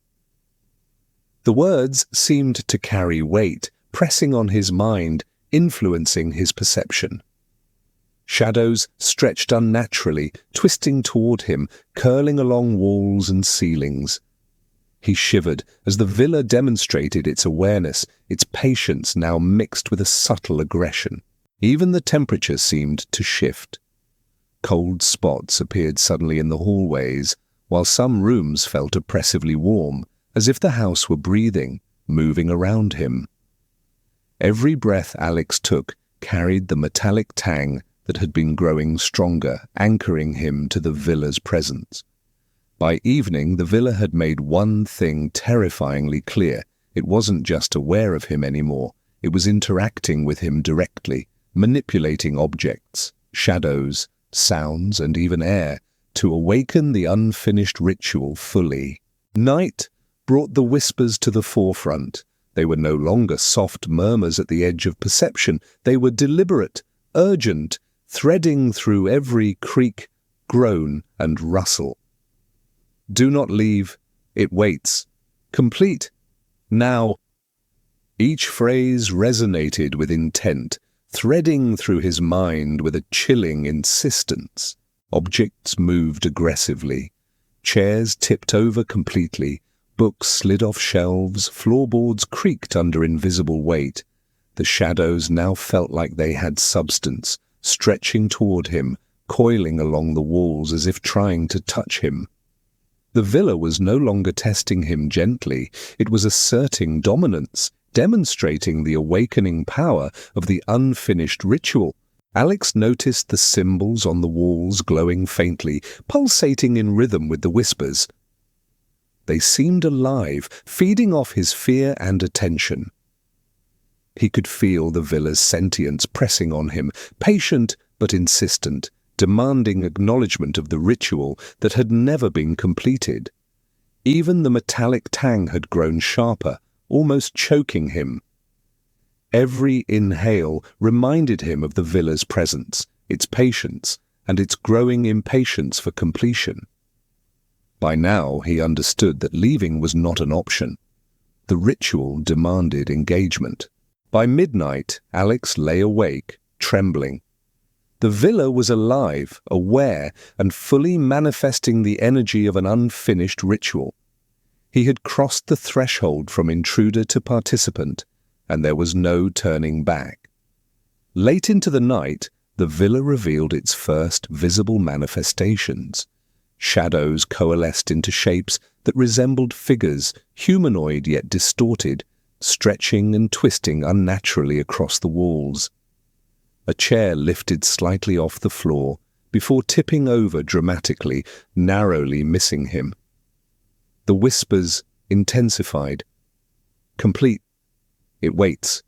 The words seemed to carry weight, pressing on his mind, influencing his perception. Shadows stretched unnaturally, twisting toward him, curling along walls and ceilings. He shivered as the villa demonstrated its awareness, its patience now mixed with a subtle aggression. Even the temperature seemed to shift. Cold spots appeared suddenly in the hallways, while some rooms felt oppressively warm, as if the house were breathing, moving around him. Every breath Alex took carried the metallic tang that had been growing stronger, anchoring him to the villa's presence. By evening, the villa had made one thing terrifyingly clear. It wasn't just aware of him anymore. It was interacting with him directly, manipulating objects, shadows, sounds, and even air to awaken the unfinished ritual fully. Night brought the whispers to the forefront. They were no longer soft murmurs at the edge of perception. They were deliberate, urgent, threading through every creak, groan, and rustle. Do not leave. It waits. Complete. Now. Each phrase resonated with intent, threading through his mind with a chilling insistence. Objects moved aggressively. Chairs tipped over completely. Books slid off shelves. Floorboards creaked under invisible weight. The shadows now felt like they had substance, stretching toward him, coiling along the walls as if trying to touch him. The villa was no longer testing him gently. It was asserting dominance, demonstrating the awakening power of the unfinished ritual. Alex noticed the symbols on the walls glowing faintly, pulsating in rhythm with the whispers. They seemed alive, feeding off his fear and attention. He could feel the villa's sentience pressing on him, patient but insistent, demanding acknowledgement of the ritual that had never been completed. Even the metallic tang had grown sharper, almost choking him. Every inhale reminded him of the villa's presence, its patience, and its growing impatience for completion. By now he understood that leaving was not an option. The ritual demanded engagement. By midnight, Alex lay awake, trembling. The villa was alive, aware, and fully manifesting the energy of an unfinished ritual. He had crossed the threshold from intruder to participant, and there was no turning back. Late into the night, the villa revealed its first visible manifestations. Shadows coalesced into shapes that resembled figures, humanoid yet distorted, stretching and twisting unnaturally across the walls. A chair lifted slightly off the floor before tipping over dramatically, narrowly missing him. The whispers intensified. Complete. It waits.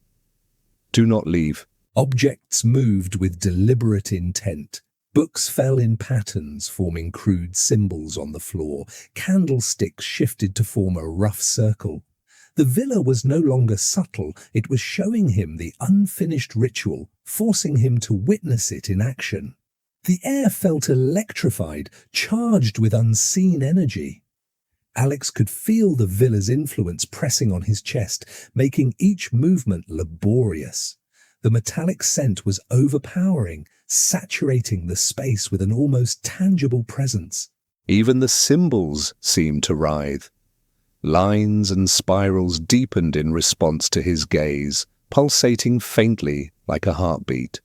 Do not leave. Objects moved with deliberate intent. Books fell in patterns, forming crude symbols on the floor. Candlesticks shifted to form a rough circle. The villa was no longer subtle. It was showing him the unfinished ritual, forcing him to witness it in action. The air felt electrified, charged with unseen energy. Alex could feel the villa's influence pressing on his chest, making each movement laborious. The metallic scent was overpowering, saturating the space with an almost tangible presence. Even the symbols seemed to writhe. Lines and spirals deepened in response to his gaze, pulsating faintly like a heartbeat.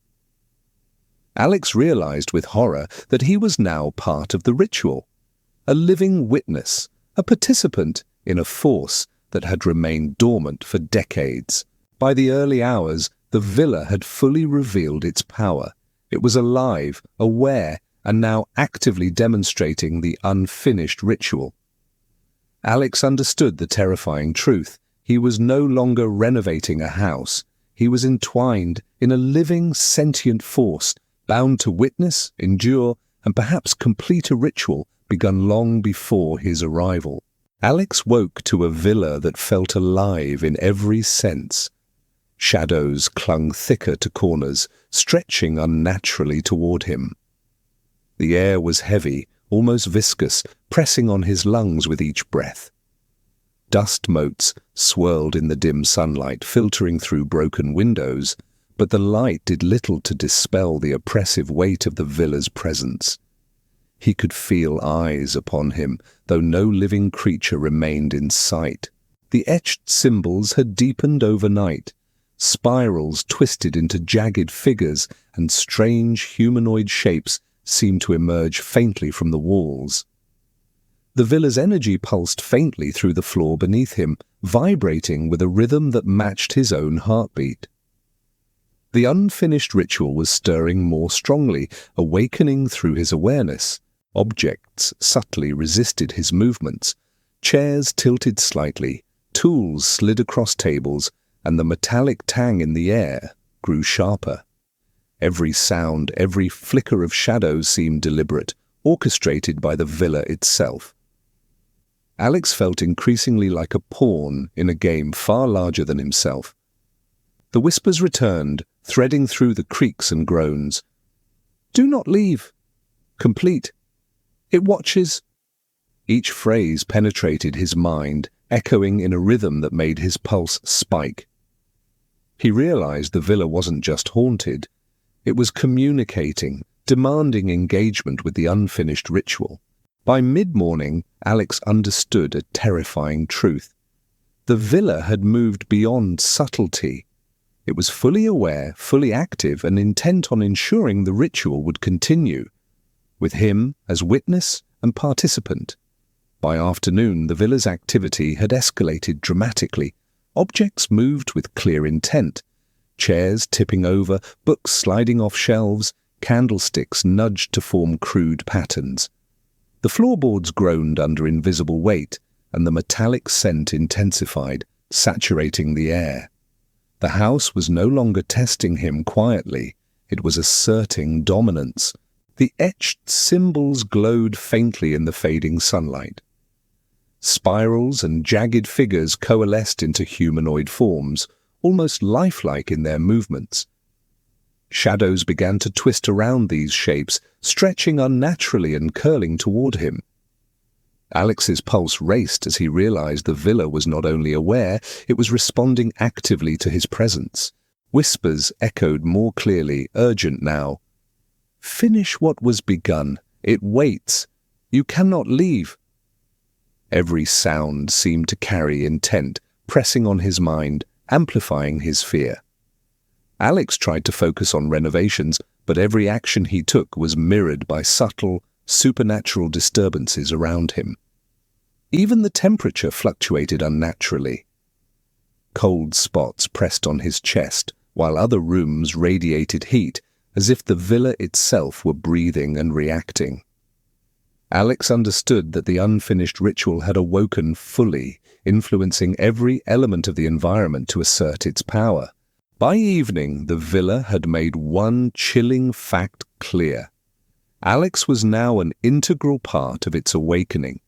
Alex realized with horror that he was now part of the ritual, a living witness, a participant in a force that had remained dormant for decades. By the early hours, the villa had fully revealed its power. It was alive, aware, and now actively demonstrating the unfinished ritual. Alex understood the terrifying truth. He was no longer renovating a house. He was entwined in a living, sentient force, bound to witness, endure, and perhaps complete a ritual begun long before his arrival. Alex woke to a villa that felt alive in every sense. Shadows clung thicker to corners, stretching unnaturally toward him. The air was heavy, almost viscous, pressing on his lungs with each breath. Dust motes swirled in the dim sunlight, filtering through broken windows, but the light did little to dispel the oppressive weight of the villa's presence. He could feel eyes upon him, though no living creature remained in sight. The etched symbols had deepened overnight. Spirals twisted into jagged figures, and strange humanoid shapes seemed to emerge faintly from the walls. The villa's energy pulsed faintly through the floor beneath him, vibrating with a rhythm that matched his own heartbeat. The unfinished ritual was stirring more strongly, awakening through his awareness. Objects subtly resisted his movements. Chairs tilted slightly, tools slid across tables, and the metallic tang in the air grew sharper. Every sound, every flicker of shadows seemed deliberate, orchestrated by the villa itself. Alex felt increasingly like a pawn in a game far larger than himself. The whispers returned, threading through the creaks and groans. "Do not leave. Complete. It watches." Each phrase penetrated his mind, echoing in a rhythm that made his pulse spike. He realized the villa wasn't just haunted. It was communicating, demanding engagement with the unfinished ritual. By mid-morning, Alex understood a terrifying truth. The villa had moved beyond subtlety. It was fully aware, fully active, and intent on ensuring the ritual would continue, with him as witness and participant. By afternoon, the villa's activity had escalated dramatically. Objects moved with clear intent. Chairs tipping over, books sliding off shelves, candlesticks nudged to form crude patterns. The floorboards groaned under invisible weight, and the metallic scent intensified, saturating the air. The house was no longer testing him quietly. It was asserting dominance. The etched symbols glowed faintly in the fading sunlight. Spirals and jagged figures coalesced into humanoid forms, almost lifelike in their movements. Shadows began to twist around these shapes, stretching unnaturally and curling toward him. Alex's pulse raced as he realized the villa was not only aware, it was responding actively to his presence. Whispers echoed more clearly, urgent now. "Finish what was begun. It waits. You cannot leave." Every sound seemed to carry intent, pressing on his mind, amplifying his fear. Alex tried to focus on renovations, but every action he took was mirrored by subtle, supernatural disturbances around him. Even the temperature fluctuated unnaturally. Cold spots pressed on his chest, while other rooms radiated heat, as if the villa itself were breathing and reacting. Alex understood that the unfinished ritual had awoken fully, influencing every element of the environment to assert its power. By evening, the villa had made one chilling fact clear. Alex was now an integral part of its awakening.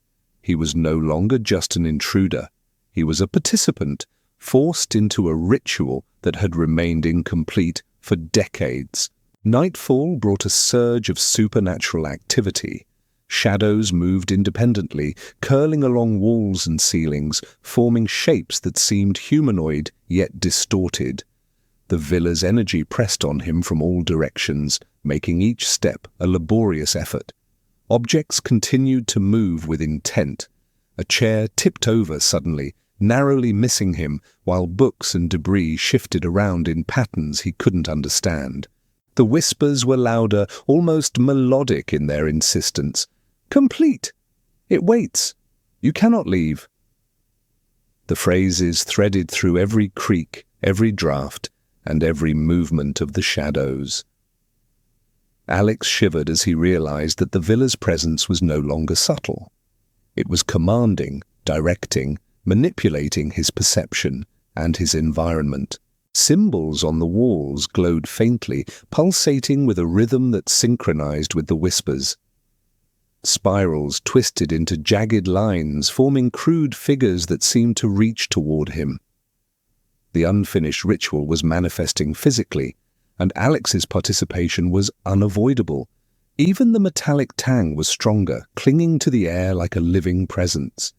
He was no longer just an intruder. He was a participant, forced into a ritual that had remained incomplete for decades. Nightfall brought a surge of supernatural activity. Shadows moved independently, curling along walls and ceilings, forming shapes that seemed humanoid yet distorted. The villa's energy pressed on him from all directions, making each step a laborious effort. Objects continued to move with intent. A chair tipped over suddenly, narrowly missing him, while books and debris shifted around in patterns he couldn't understand. The whispers were louder, almost melodic in their insistence. "Complete! It waits! You cannot leave!" The phrases threaded through every creak, every draft, and every movement of the shadows. Alex shivered as he realized that the villa's presence was no longer subtle. It was commanding, directing, manipulating his perception and his environment. Symbols on the walls glowed faintly, pulsating with a rhythm that synchronized with the whispers. Spirals twisted into jagged lines, forming crude figures that seemed to reach toward him. The unfinished ritual was manifesting physically, and Alex's participation was unavoidable. Even the metallic tang was stronger, clinging to the air like a living presence.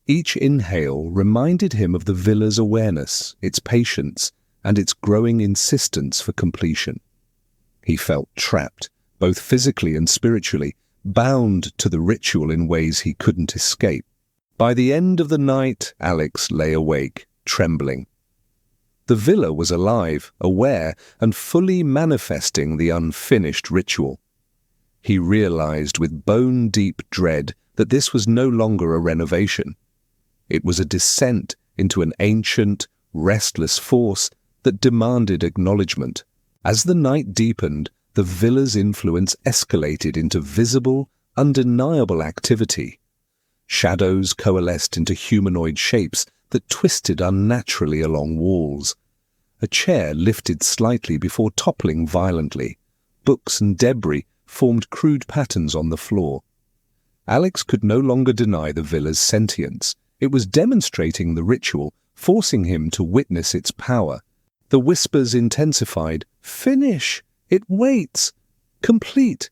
Each inhale reminded him of the villa's awareness, its patience, and its growing insistence for completion. He felt trapped, both physically and spiritually, bound to the ritual in ways he couldn't escape. By the end of the night, Alex lay awake, trembling. The villa was alive, aware, and fully manifesting the unfinished ritual. He realized with bone-deep dread that this was no longer a renovation. It was a descent into an ancient, restless force that demanded acknowledgement. As the night deepened, the villa's influence escalated into visible, undeniable activity. Shadows coalesced into humanoid shapes that twisted unnaturally along walls. A chair lifted slightly before toppling violently. Books and debris formed crude patterns on the floor. Alex could no longer deny the villa's sentience. It was demonstrating the ritual, forcing him to witness its power. The whispers intensified. "Finish! It waits! Complete!"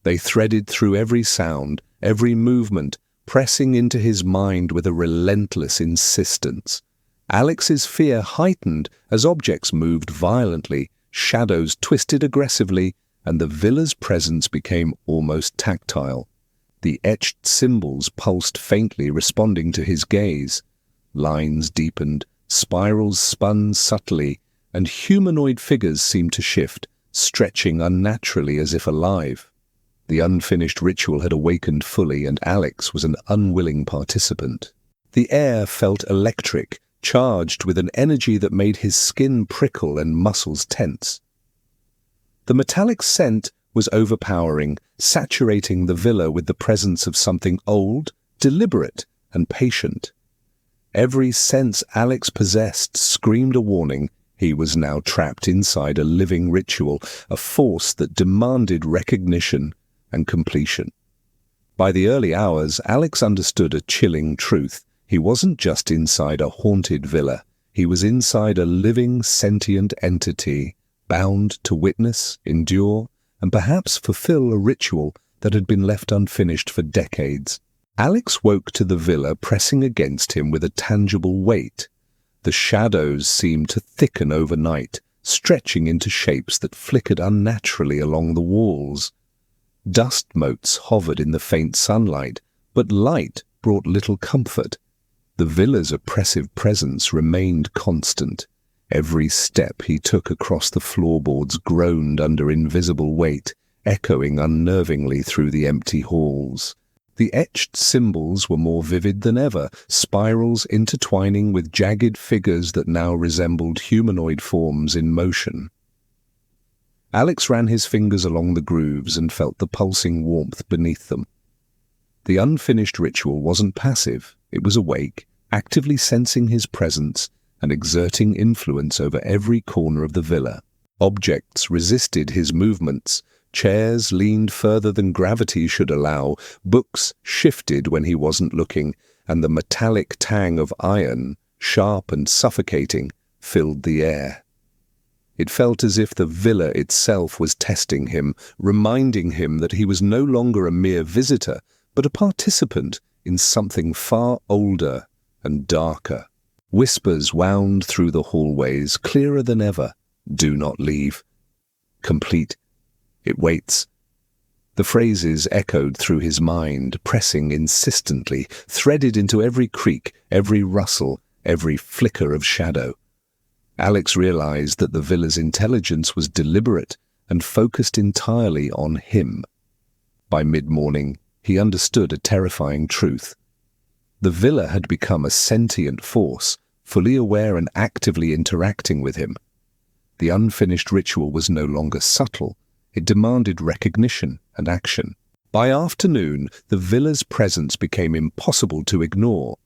They threaded through every sound, every movement, pressing into his mind with a relentless insistence. Alex's fear heightened as objects moved violently, shadows twisted aggressively, and the villa's presence became almost tactile. The etched symbols pulsed faintly, responding to his gaze. Lines deepened, spirals spun subtly, and humanoid figures seemed to shift, stretching unnaturally as if alive. The unfinished ritual had awakened fully, and Alex was an unwilling participant. The air felt electric, charged with an energy that made his skin prickle and muscles tense. The metallic scent was overpowering, saturating the villa with the presence of something old, deliberate, and patient. Every sense Alex possessed screamed a warning. He was now trapped inside a living ritual, a force that demanded recognition and completion. By the early hours, Alex understood a chilling truth. He wasn't just inside a haunted villa. He was inside a living, sentient entity, bound to witness, endure, and perhaps fulfill a ritual that had been left unfinished for decades. Alex woke to the villa pressing against him with a tangible weight. The shadows seemed to thicken overnight, stretching into shapes that flickered unnaturally along the walls. Dust motes hovered in the faint sunlight, but light brought little comfort. The villa's oppressive presence remained constant. Every step he took across the floorboards groaned under invisible weight, echoing unnervingly through the empty halls. The etched symbols were more vivid than ever, spirals intertwining with jagged figures that now resembled humanoid forms in motion. Alex ran his fingers along the grooves and felt the pulsing warmth beneath them. The unfinished ritual wasn't passive. It was awake, actively sensing his presence and exerting influence over every corner of the villa. Objects resisted his movements. Chairs leaned further than gravity should allow, books shifted when he wasn't looking, and the metallic tang of iron, sharp and suffocating, filled the air. It felt as if the villa itself was testing him, reminding him that he was no longer a mere visitor, but a participant in something far older and darker. Whispers wound through the hallways, clearer than ever. "Do not leave. Complete. It waits." The phrases echoed through his mind, pressing insistently, threaded into every creak, every rustle, every flicker of shadow. Alex realized that the villa's intelligence was deliberate and focused entirely on him. By mid-morning, he understood a terrifying truth. The villa had become a sentient force, fully aware and actively interacting with him. The unfinished ritual was no longer subtle. It demanded recognition and action. By afternoon, the villa's presence became impossible to ignore.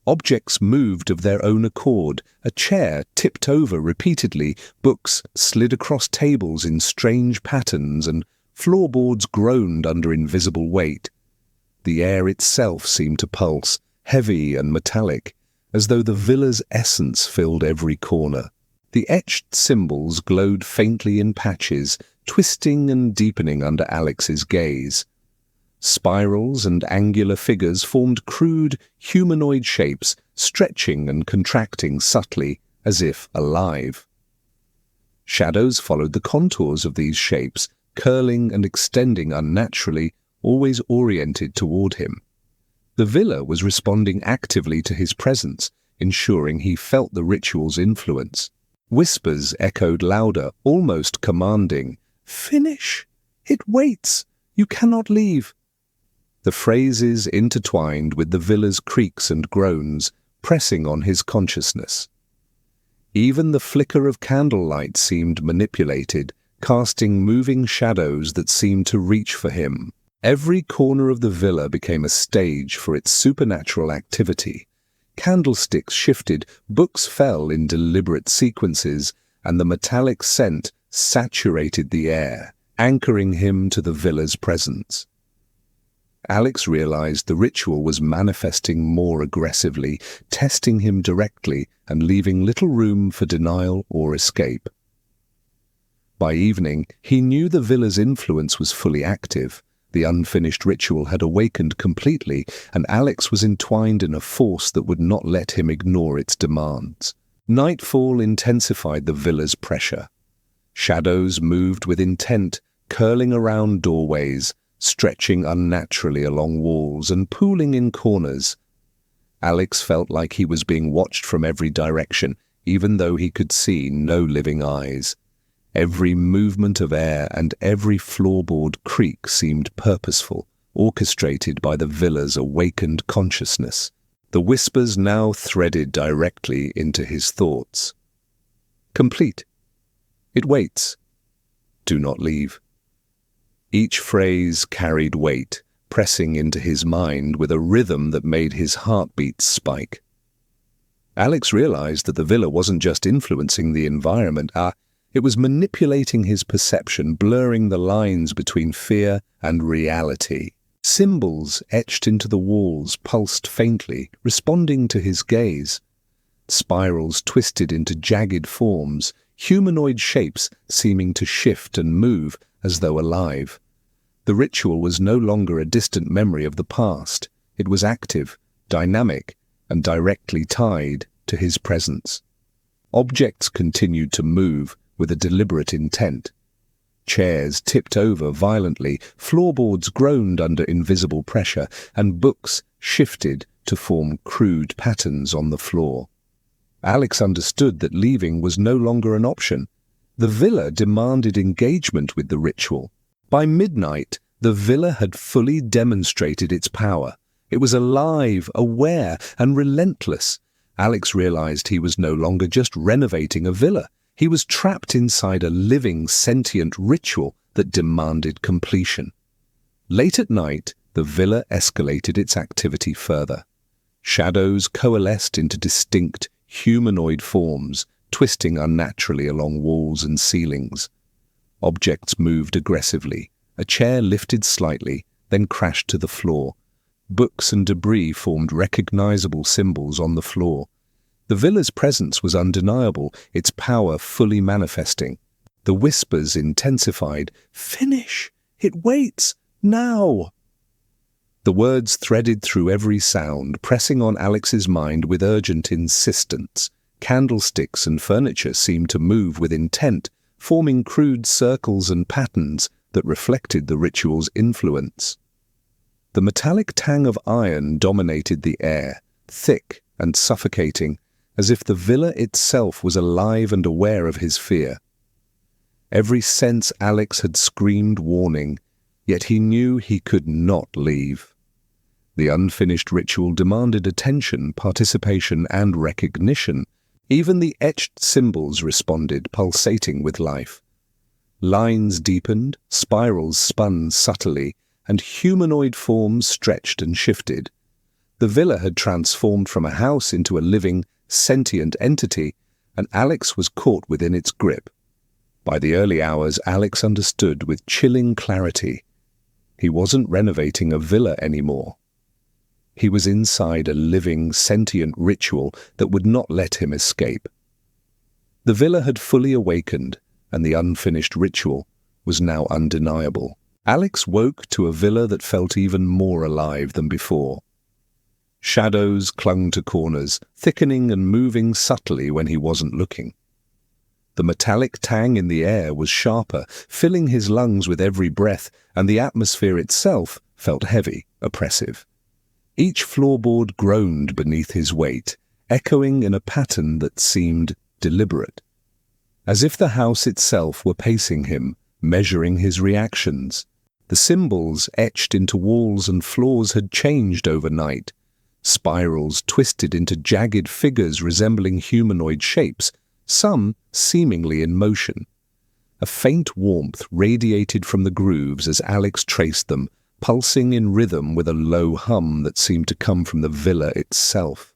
Objects moved of their own accord. A chair tipped over repeatedly, books slid across tables in strange patterns, and floorboards groaned under invisible weight. The air itself seemed to pulse, heavy and metallic, as though the villa's essence filled every corner. The etched symbols glowed faintly in patches, twisting and deepening under Alex's gaze. Spirals and angular figures formed crude, humanoid shapes, stretching and contracting subtly, as if alive. Shadows followed the contours of these shapes, curling and extending unnaturally, always oriented toward him. The villa was responding actively to his presence, ensuring he felt the ritual's influence. Whispers echoed louder, almost commanding. "Finish! It waits! You cannot leave!" the phrases intertwined with the villa's creaks and groans, pressing on his consciousness. Even the flicker of candlelight seemed manipulated, casting moving shadows that seemed to reach for him. Every corner of the villa became a stage for its supernatural activity. Candlesticks shifted, books fell in deliberate sequences, and the metallic scent saturated the air, anchoring him to the villa's presence. Alex realized the ritual was manifesting more aggressively, testing him directly and leaving little room for denial or escape. By evening, he knew the villa's influence was fully active. The unfinished ritual had awakened completely, and Alex was entwined in a force that would not let him ignore its demands. Nightfall intensified the villa's pressure. Shadows moved with intent, curling around doorways, stretching unnaturally along walls and pooling in corners. Alex felt like he was being watched from every direction, even though he could see no living eyes. Every movement of air and every floorboard creak seemed purposeful, orchestrated by the villa's awakened consciousness. The whispers now threaded directly into his thoughts. Complete. It waits. Do not leave. Each phrase carried weight, pressing into his mind with a rhythm that made his heartbeat spike. Alex realized that the villa wasn't just influencing the environment, it was manipulating his perception, blurring the lines between fear and reality. Symbols etched into the walls pulsed faintly, responding to his gaze. Spirals twisted into jagged forms, humanoid shapes seeming to shift and move as though alive. The ritual was no longer a distant memory of the past. It was active, dynamic, and directly tied to his presence. Objects continued to move with a deliberate intent. Chairs tipped over violently, floorboards groaned under invisible pressure, and books shifted to form crude patterns on the floor. Alex understood that leaving was no longer an option. The villa demanded engagement with the ritual. By midnight, the villa had fully demonstrated its power. It was alive, aware, and relentless. Alex realized he was no longer just renovating a villa. He was trapped inside a living, sentient ritual that demanded completion. Late at night, the villa escalated its activity further. Shadows coalesced into distinct, humanoid forms, twisting unnaturally along walls and ceilings. Objects moved aggressively. A chair lifted slightly, then crashed to the floor. Books and debris formed recognizable symbols on the floor. The villa's presence was undeniable, its power fully manifesting. The whispers intensified. "Finish! It waits! Now!" The words threaded through every sound, pressing on Alex's mind with urgent insistence. Candlesticks and furniture seemed to move with intent, forming crude circles and patterns that reflected the ritual's influence. The metallic tang of iron dominated the air, thick and suffocating, as if the villa itself was alive and aware of his fear. Every sense Alex had screamed warning, yet he knew he could not leave. The unfinished ritual demanded attention, participation, and recognition. Even the etched symbols responded, pulsating with life. Lines deepened, spirals spun subtly, and humanoid forms stretched and shifted. The villa had transformed from a house into a living, sentient entity, and Alex was caught within its grip. By the early hours, Alex understood with chilling clarity. He wasn't renovating a villa anymore. He was inside a living, sentient ritual that would not let him escape. The villa had fully awakened, and the unfinished ritual was now undeniable. Alex woke to a villa that felt even more alive than before. Shadows clung to corners, thickening and moving subtly when he wasn't looking. The metallic tang in the air was sharper, filling his lungs with every breath, and the atmosphere itself felt heavy, oppressive. Each floorboard groaned beneath his weight, echoing in a pattern that seemed deliberate, as if the house itself were pacing him, measuring his reactions. The symbols etched into walls and floors had changed overnight. Spirals twisted into jagged figures resembling humanoid shapes, some seemingly in motion. A faint warmth radiated from the grooves as Alex traced them, pulsing in rhythm with a low hum that seemed to come from the villa itself.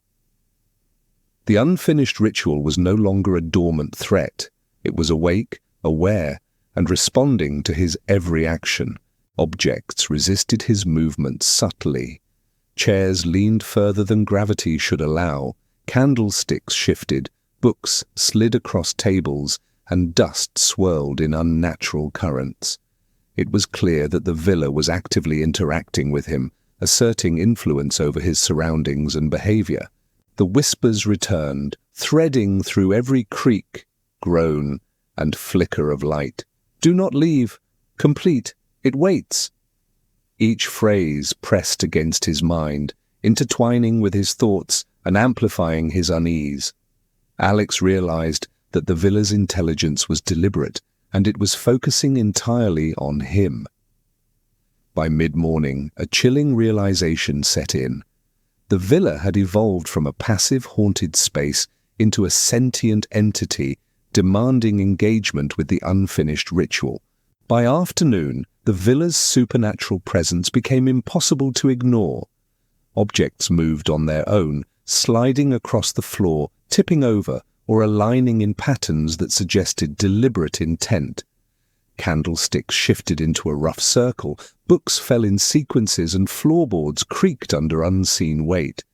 The unfinished ritual was no longer a dormant threat. It was awake, aware, and responding to his every action. Objects resisted his movements subtly. Chairs leaned further than gravity should allow, candlesticks shifted, books slid across tables, and dust swirled in unnatural currents. It was clear that the villa was actively interacting with him, asserting influence over his surroundings and behavior. The whispers returned, threading through every creak, groan, and flicker of light. "Do not leave. Complete. It waits." Each phrase pressed against his mind, intertwining with his thoughts and amplifying his unease. Alex realized that the villa's intelligence was deliberate, and it was focusing entirely on him. By mid-morning, a chilling realization set in. The villa had evolved from a passive haunted space into a sentient entity demanding engagement with the unfinished ritual. By afternoon, the villa's supernatural presence became impossible to ignore. Objects moved on their own, sliding across the floor, tipping over, or aligning in patterns that suggested deliberate intent. Candlesticks shifted into a rough circle, books fell in sequences, and floorboards creaked under unseen weight.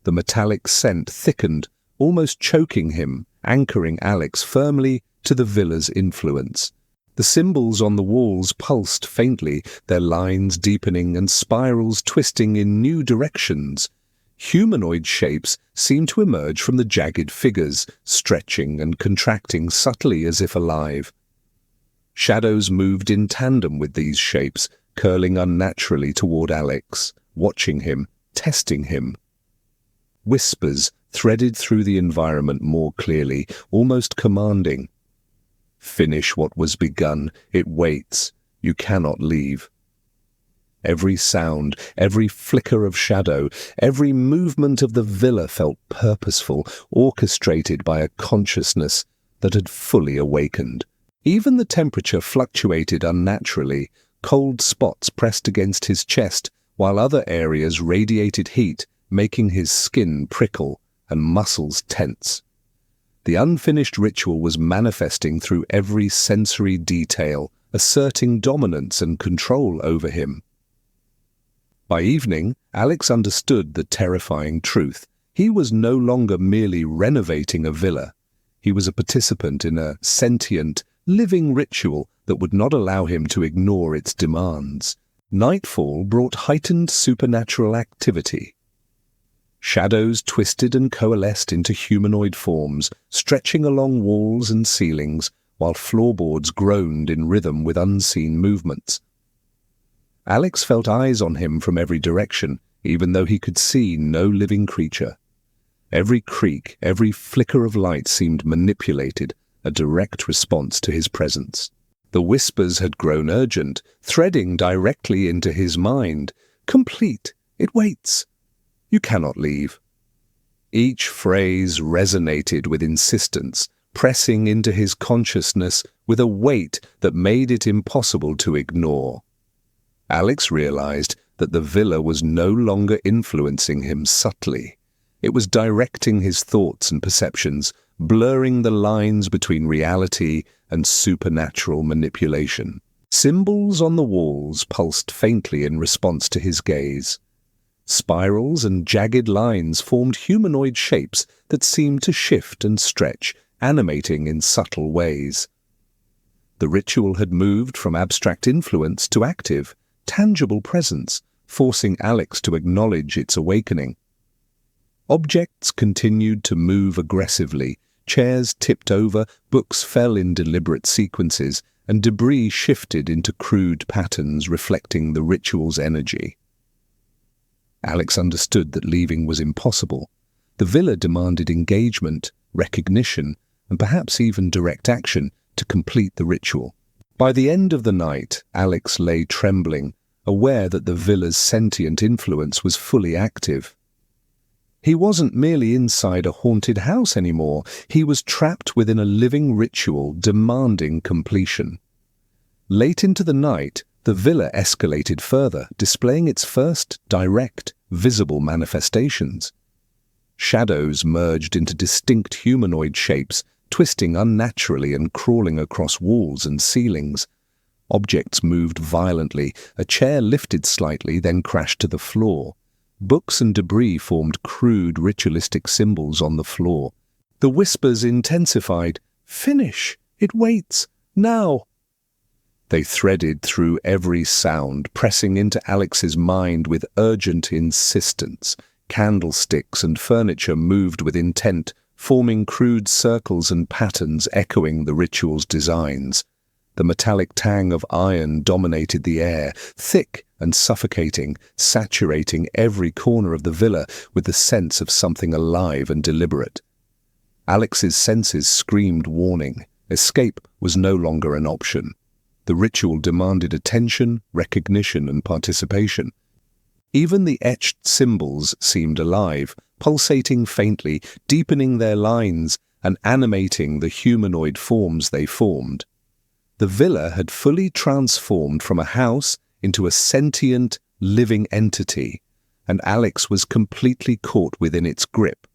The metallic scent thickened, almost choking him, anchoring Alex firmly to the villa's influence. The symbols on the walls pulsed faintly, their lines deepening and spirals twisting in new directions. Humanoid shapes seemed to emerge from the jagged figures, stretching and contracting subtly as if alive. Shadows moved in tandem with these shapes, curling unnaturally toward Alex, watching him, testing him. Whispers threaded through the environment more clearly, almost commanding. "Finish what was begun. It waits. You cannot leave." Every sound, every flicker of shadow, every movement of the villa felt purposeful, orchestrated by a consciousness that had fully awakened. Even the temperature fluctuated unnaturally. Cold spots pressed against his chest, while other areas radiated heat, making his skin prickle and muscles tense. The unfinished ritual was manifesting through every sensory detail, asserting dominance and control over him. By evening, Alex understood the terrifying truth. He was no longer merely renovating a villa. He was a participant in a sentient, living ritual that would not allow him to ignore its demands. Nightfall brought heightened supernatural activity. Shadows twisted and coalesced into humanoid forms, stretching along walls and ceilings, while floorboards groaned in rhythm with unseen movements. Alex felt eyes on him from every direction, even though he could see no living creature. Every creak, every flicker of light seemed manipulated, a direct response to his presence. The whispers had grown urgent, threading directly into his mind. "Complete. It waits. You cannot leave." Each phrase resonated with insistence, pressing into his consciousness with a weight that made it impossible to ignore. Alex realized that the villa was no longer influencing him subtly. It was directing his thoughts and perceptions, blurring the lines between reality and supernatural manipulation. Symbols on the walls pulsed faintly in response to his gaze. Spirals and jagged lines formed humanoid shapes that seemed to shift and stretch, animating in subtle ways. The ritual had moved from abstract influence to active, tangible presence, forcing Alex to acknowledge its awakening. Objects continued to move aggressively. Chairs tipped over, books fell in deliberate sequences, and debris shifted into crude patterns reflecting the ritual's energy. Alex understood that leaving was impossible. The villa demanded engagement, recognition, and perhaps even direct action to complete the ritual. By the end of the night, Alex lay trembling, aware that the villa's sentient influence was fully active. He wasn't merely inside a haunted house anymore. He was trapped within a living ritual demanding completion. Late into the night, the villa escalated further, displaying its first direct, visible manifestations. Shadows merged into distinct humanoid shapes, twisting unnaturally and crawling across walls and ceilings. Objects moved violently. A chair lifted slightly, then crashed to the floor. Books and debris formed crude ritualistic symbols on the floor. The whispers intensified. "Finish! It waits! Now!" They threaded through every sound, pressing into Alex's mind with urgent insistence. Candlesticks and furniture moved with intent, forming crude circles and patterns echoing the ritual's designs. The metallic tang of iron dominated the air, thick and suffocating, saturating every corner of the villa with the sense of something alive and deliberate. Alex's senses screamed warning. Escape was no longer an option. The ritual demanded attention, recognition, and participation. Even the etched symbols seemed alive, pulsating faintly, deepening their lines, and animating the humanoid forms they formed. The villa had fully transformed from a house into a sentient, living entity, and Alex was completely caught within its grip.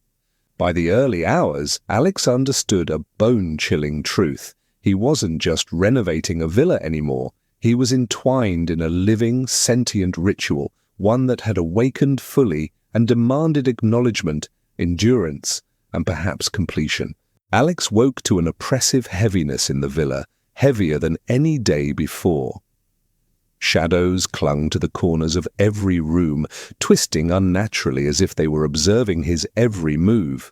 By the early hours, Alex understood a bone-chilling truth. He wasn't just renovating a villa anymore. He was entwined in a living, sentient ritual, one that had awakened fully and demanded acknowledgement, endurance, and perhaps completion. Alex woke to an oppressive heaviness in the villa, heavier than any day before. Shadows clung to the corners of every room, twisting unnaturally as if they were observing his every move.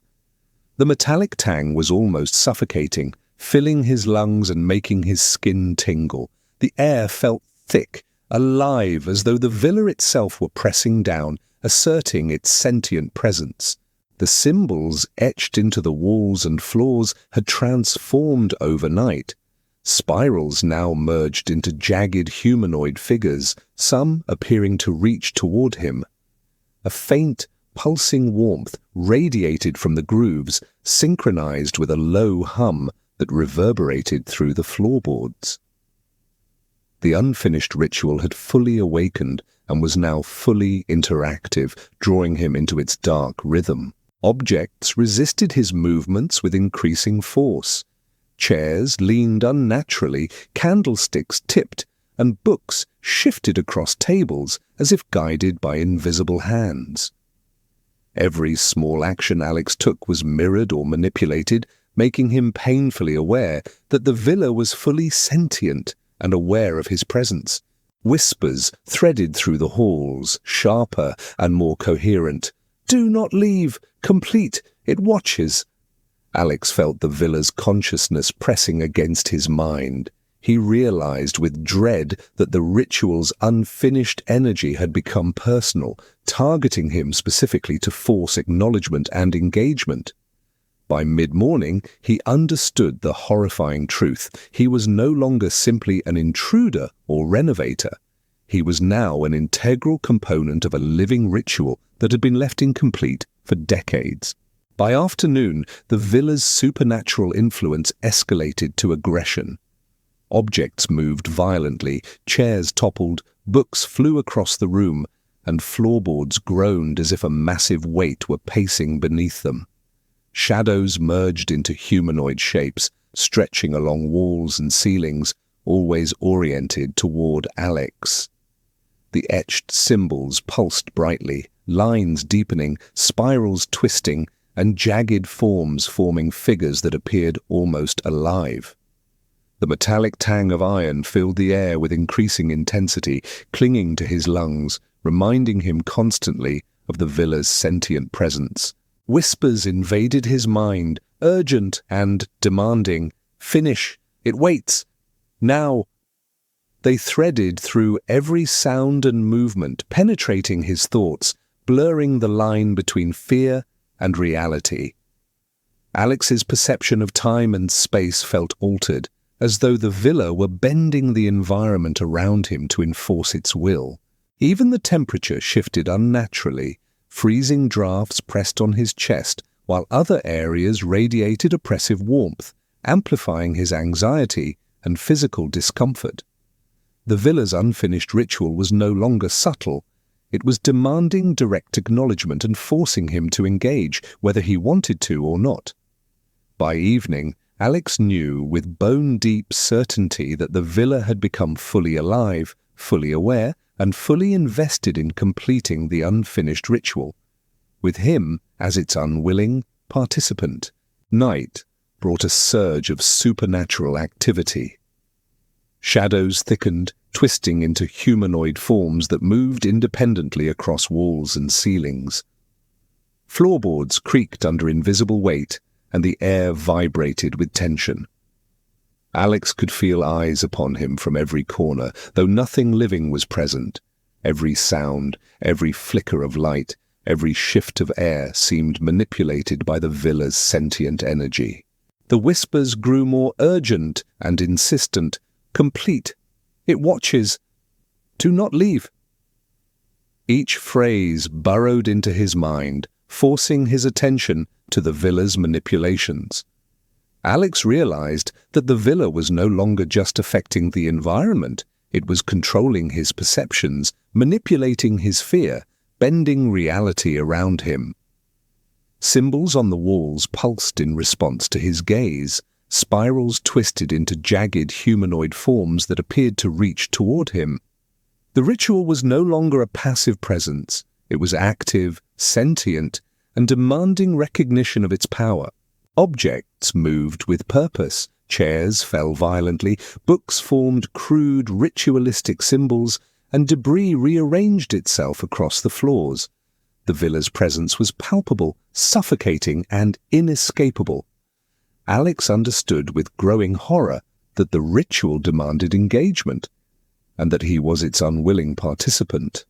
The metallic tang was almost suffocating, filling his lungs and making his skin tingle. The air felt thick, alive, as though the villa itself were pressing down, asserting its sentient presence. The symbols etched into the walls and floors had transformed overnight. Spirals now merged into jagged humanoid figures, some appearing to reach toward him. A faint, pulsing warmth radiated from the grooves, synchronized with a low hum that reverberated through the floorboards. The unfinished ritual had fully awakened and was now fully interactive, drawing him into its dark rhythm. Objects resisted his movements with increasing force. Chairs leaned unnaturally, candlesticks tipped, and books shifted across tables as if guided by invisible hands. Every small action Alex took was mirrored or manipulated, making him painfully aware that the villa was fully sentient and aware of his presence. Whispers threaded through the halls, sharper and more coherent. "Do not leave! Complete! It watches!" Alex felt the villa's consciousness pressing against his mind. He realized with dread that the ritual's unfinished energy had become personal, targeting him specifically to force acknowledgement and engagement. By mid-morning, he understood the horrifying truth. He was no longer simply an intruder or renovator. He was now an integral component of a living ritual that had been left incomplete for decades. By afternoon, the villa's supernatural influence escalated to aggression. Objects moved violently, chairs toppled, books flew across the room, and floorboards groaned as if a massive weight were pacing beneath them. Shadows merged into humanoid shapes, stretching along walls and ceilings, always oriented toward Alex. The etched symbols pulsed brightly, lines deepening, spirals twisting, and jagged forms forming figures that appeared almost alive. The metallic tang of iron filled the air with increasing intensity, clinging to his lungs, reminding him constantly of the villa's sentient presence. Whispers invaded his mind, urgent and demanding. "Finish! It waits! Now!" They threaded through every sound and movement, penetrating his thoughts, blurring the line between fear and reality. Alex's perception of time and space felt altered. as though the villa were bending the environment around him to enforce its will. Even the temperature shifted unnaturally. Freezing drafts pressed on his chest, while other areas radiated oppressive warmth, amplifying his anxiety and physical discomfort. The villa's unfinished ritual was no longer subtle. It was demanding direct acknowledgement and forcing him to engage, whether he wanted to or not. By evening, Alex knew with bone-deep certainty that the villa had become fully alive, fully aware, and fully invested in completing the unfinished ritual, with him as its unwilling participant. Night brought a surge of supernatural activity. Shadows thickened, twisting into humanoid forms that moved independently across walls and ceilings. Floorboards creaked under invisible weight, and the air vibrated with tension. Alex could feel eyes upon him from every corner, though nothing living was present. Every sound, every flicker of light, every shift of air seemed manipulated by the villa's sentient energy. The whispers grew more urgent and insistent. Complete. It watches. Do not leave. Each phrase burrowed into his mind, forcing his attention to the villa's manipulations. Alex realized that the villa was no longer just affecting the environment. It was controlling his perceptions, manipulating his fear, bending reality around him. Symbols on the walls pulsed in response to his gaze. Spirals twisted into jagged humanoid forms that appeared to reach toward him. The ritual was no longer a passive presence. It was active, sentient, and demanding recognition of its power. Objects moved with purpose. Chairs fell violently, books formed crude, ritualistic symbols, and debris rearranged itself across the floors. The villa's presence was palpable, suffocating, and inescapable. Alex understood with growing horror that the ritual demanded engagement, and that he was its unwilling participant.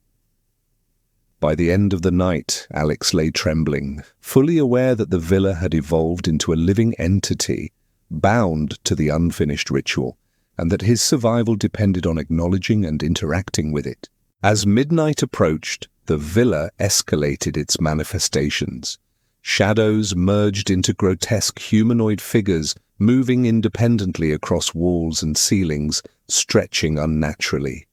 By the end of the night, Alex lay trembling, fully aware that the villa had evolved into a living entity, bound to the unfinished ritual, and that his survival depended on acknowledging and interacting with it. As midnight approached, the villa escalated its manifestations. Shadows merged into grotesque humanoid figures, moving independently across walls and ceilings, stretching unnaturally.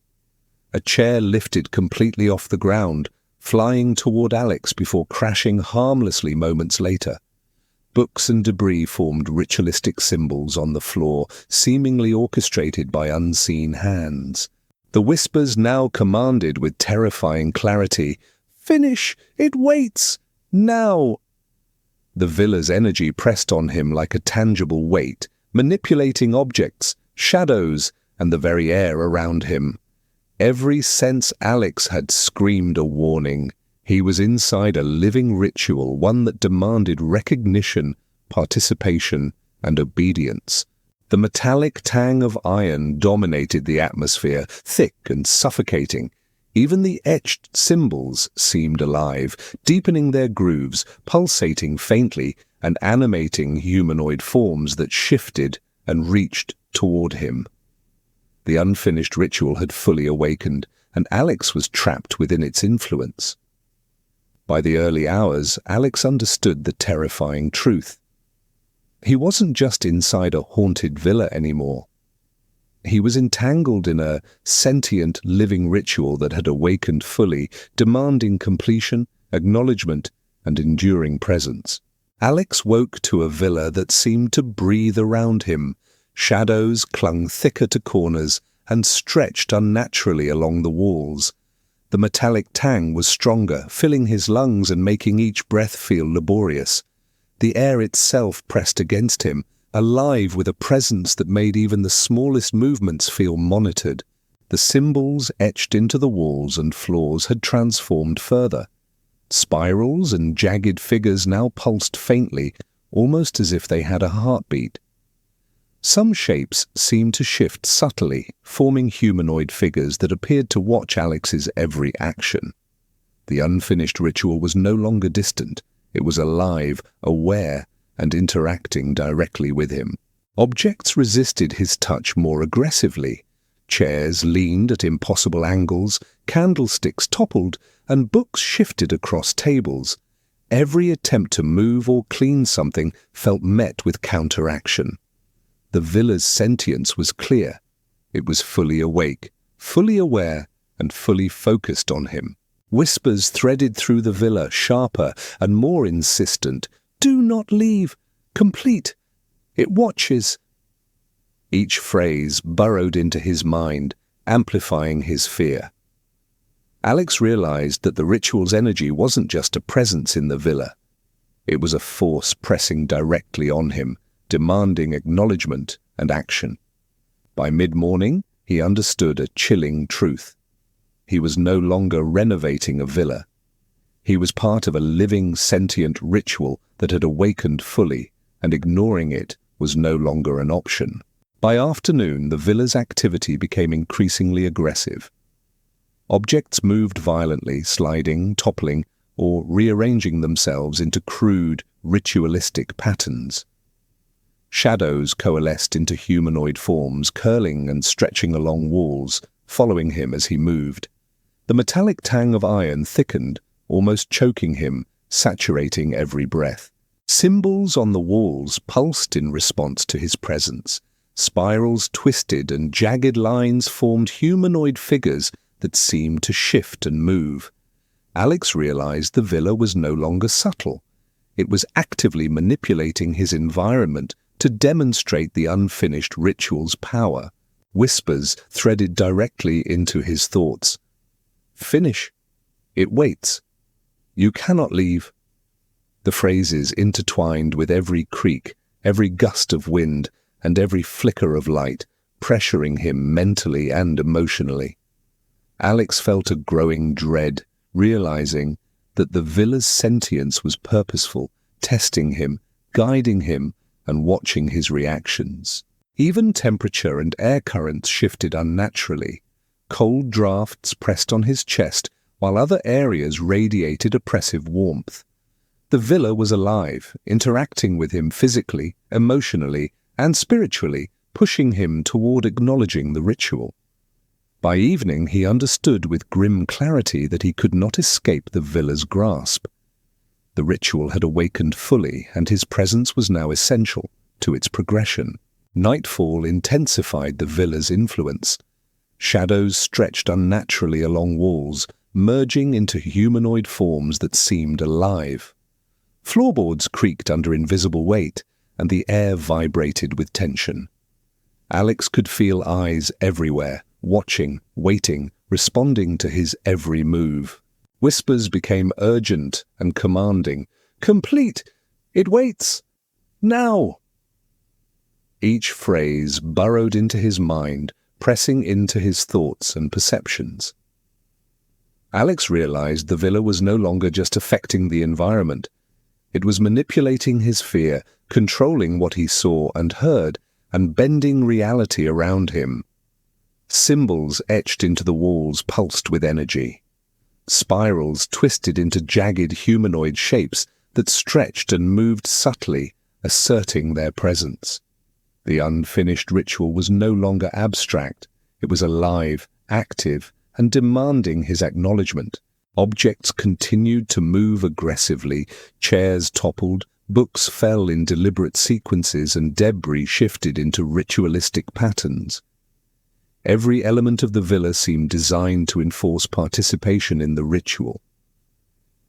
A chair lifted completely off the ground, flying toward Alex before crashing harmlessly moments later. Books and debris formed ritualistic symbols on the floor, seemingly orchestrated by unseen hands. The whispers now commanded with terrifying clarity, "Finish! It waits! Now!" The villa's energy pressed on him like a tangible weight, manipulating objects, shadows, and the very air around him. Every sense Alex had screamed a warning. He was inside a living ritual, one that demanded recognition, participation, and obedience. The metallic tang of iron dominated the atmosphere, thick and suffocating. Even the etched symbols seemed alive, deepening their grooves, pulsating faintly, and animating humanoid forms that shifted and reached toward him. The unfinished ritual had fully awakened, and Alex was trapped within its influence. By the early hours, Alex understood the terrifying truth. He wasn't just inside a haunted villa anymore. He was entangled in a sentient living ritual that had awakened fully, demanding completion, acknowledgement, and enduring presence. Alex woke to a villa that seemed to breathe around him. Shadows clung thicker to corners and stretched unnaturally along the walls. The metallic tang was stronger, filling his lungs and making each breath feel laborious. The air itself pressed against him, alive with a presence that made even the smallest movements feel monitored. The symbols etched into the walls and floors had transformed further. Spirals and jagged figures now pulsed faintly, almost as if they had a heartbeat. Some shapes seemed to shift subtly, forming humanoid figures that appeared to watch Alex's every action. The unfinished ritual was no longer distant. It was alive, aware, and interacting directly with him. Objects resisted his touch more aggressively. Chairs leaned at impossible angles, candlesticks toppled, and books shifted across tables. Every attempt to move or clean something felt met with counteraction. The villa's sentience was clear. It was fully awake, fully aware, and fully focused on him. Whispers threaded through the villa, sharper and more insistent. "Do not leave! Complete! It watches!" Each phrase burrowed into his mind, amplifying his fear. Alex realized that the ritual's energy wasn't just a presence in the villa. It was a force pressing directly on him, demanding acknowledgement and action. By mid-morning, he understood a chilling truth. He was no longer renovating a villa. He was part of a living, sentient ritual that had awakened fully, and ignoring it was no longer an option. By afternoon, the villa's activity became increasingly aggressive. Objects moved violently, sliding, toppling, or rearranging themselves into crude, ritualistic patterns. Shadows coalesced into humanoid forms, curling and stretching along walls, following him as he moved. The metallic tang of iron thickened, almost choking him, saturating every breath. Symbols on the walls pulsed in response to his presence. Spirals twisted and jagged lines formed humanoid figures that seemed to shift and move. Alex realized the villa was no longer subtle. It was actively manipulating his environment to demonstrate the unfinished ritual's power. Whispers threaded directly into his thoughts. "Finish. It waits. You cannot leave." The phrases intertwined with every creak, every gust of wind, and every flicker of light, pressuring him mentally and emotionally. Alex felt a growing dread, realizing that the villa's sentience was purposeful, testing him, guiding him, and watching his reactions. Even temperature and air currents shifted unnaturally. Cold drafts pressed on his chest, while other areas radiated oppressive warmth. The villa was alive, interacting with him physically, emotionally, and spiritually, pushing him toward acknowledging the ritual. By evening, he understood with grim clarity that he could not escape the villa's grasp. The ritual had awakened fully, and his presence was now essential to its progression. Nightfall intensified the villa's influence. Shadows stretched unnaturally along walls, merging into humanoid forms that seemed alive. Floorboards creaked under invisible weight, and the air vibrated with tension. Alex could feel eyes everywhere, watching, waiting, responding to his every move. Whispers became urgent and commanding. "Complete! It waits! Now!" Each phrase burrowed into his mind, pressing into his thoughts and perceptions. Alex realized the villa was no longer just affecting the environment. It was manipulating his fear, controlling what he saw and heard, and bending reality around him. Symbols etched into the walls pulsed with energy. Spirals twisted into jagged humanoid shapes that stretched and moved subtly, asserting their presence. The unfinished ritual was no longer abstract. It was alive, active, and demanding his acknowledgement. Objects continued to move aggressively, chairs toppled, books fell in deliberate sequences, and debris shifted into ritualistic patterns. Every element of the villa seemed designed to enforce participation in the ritual.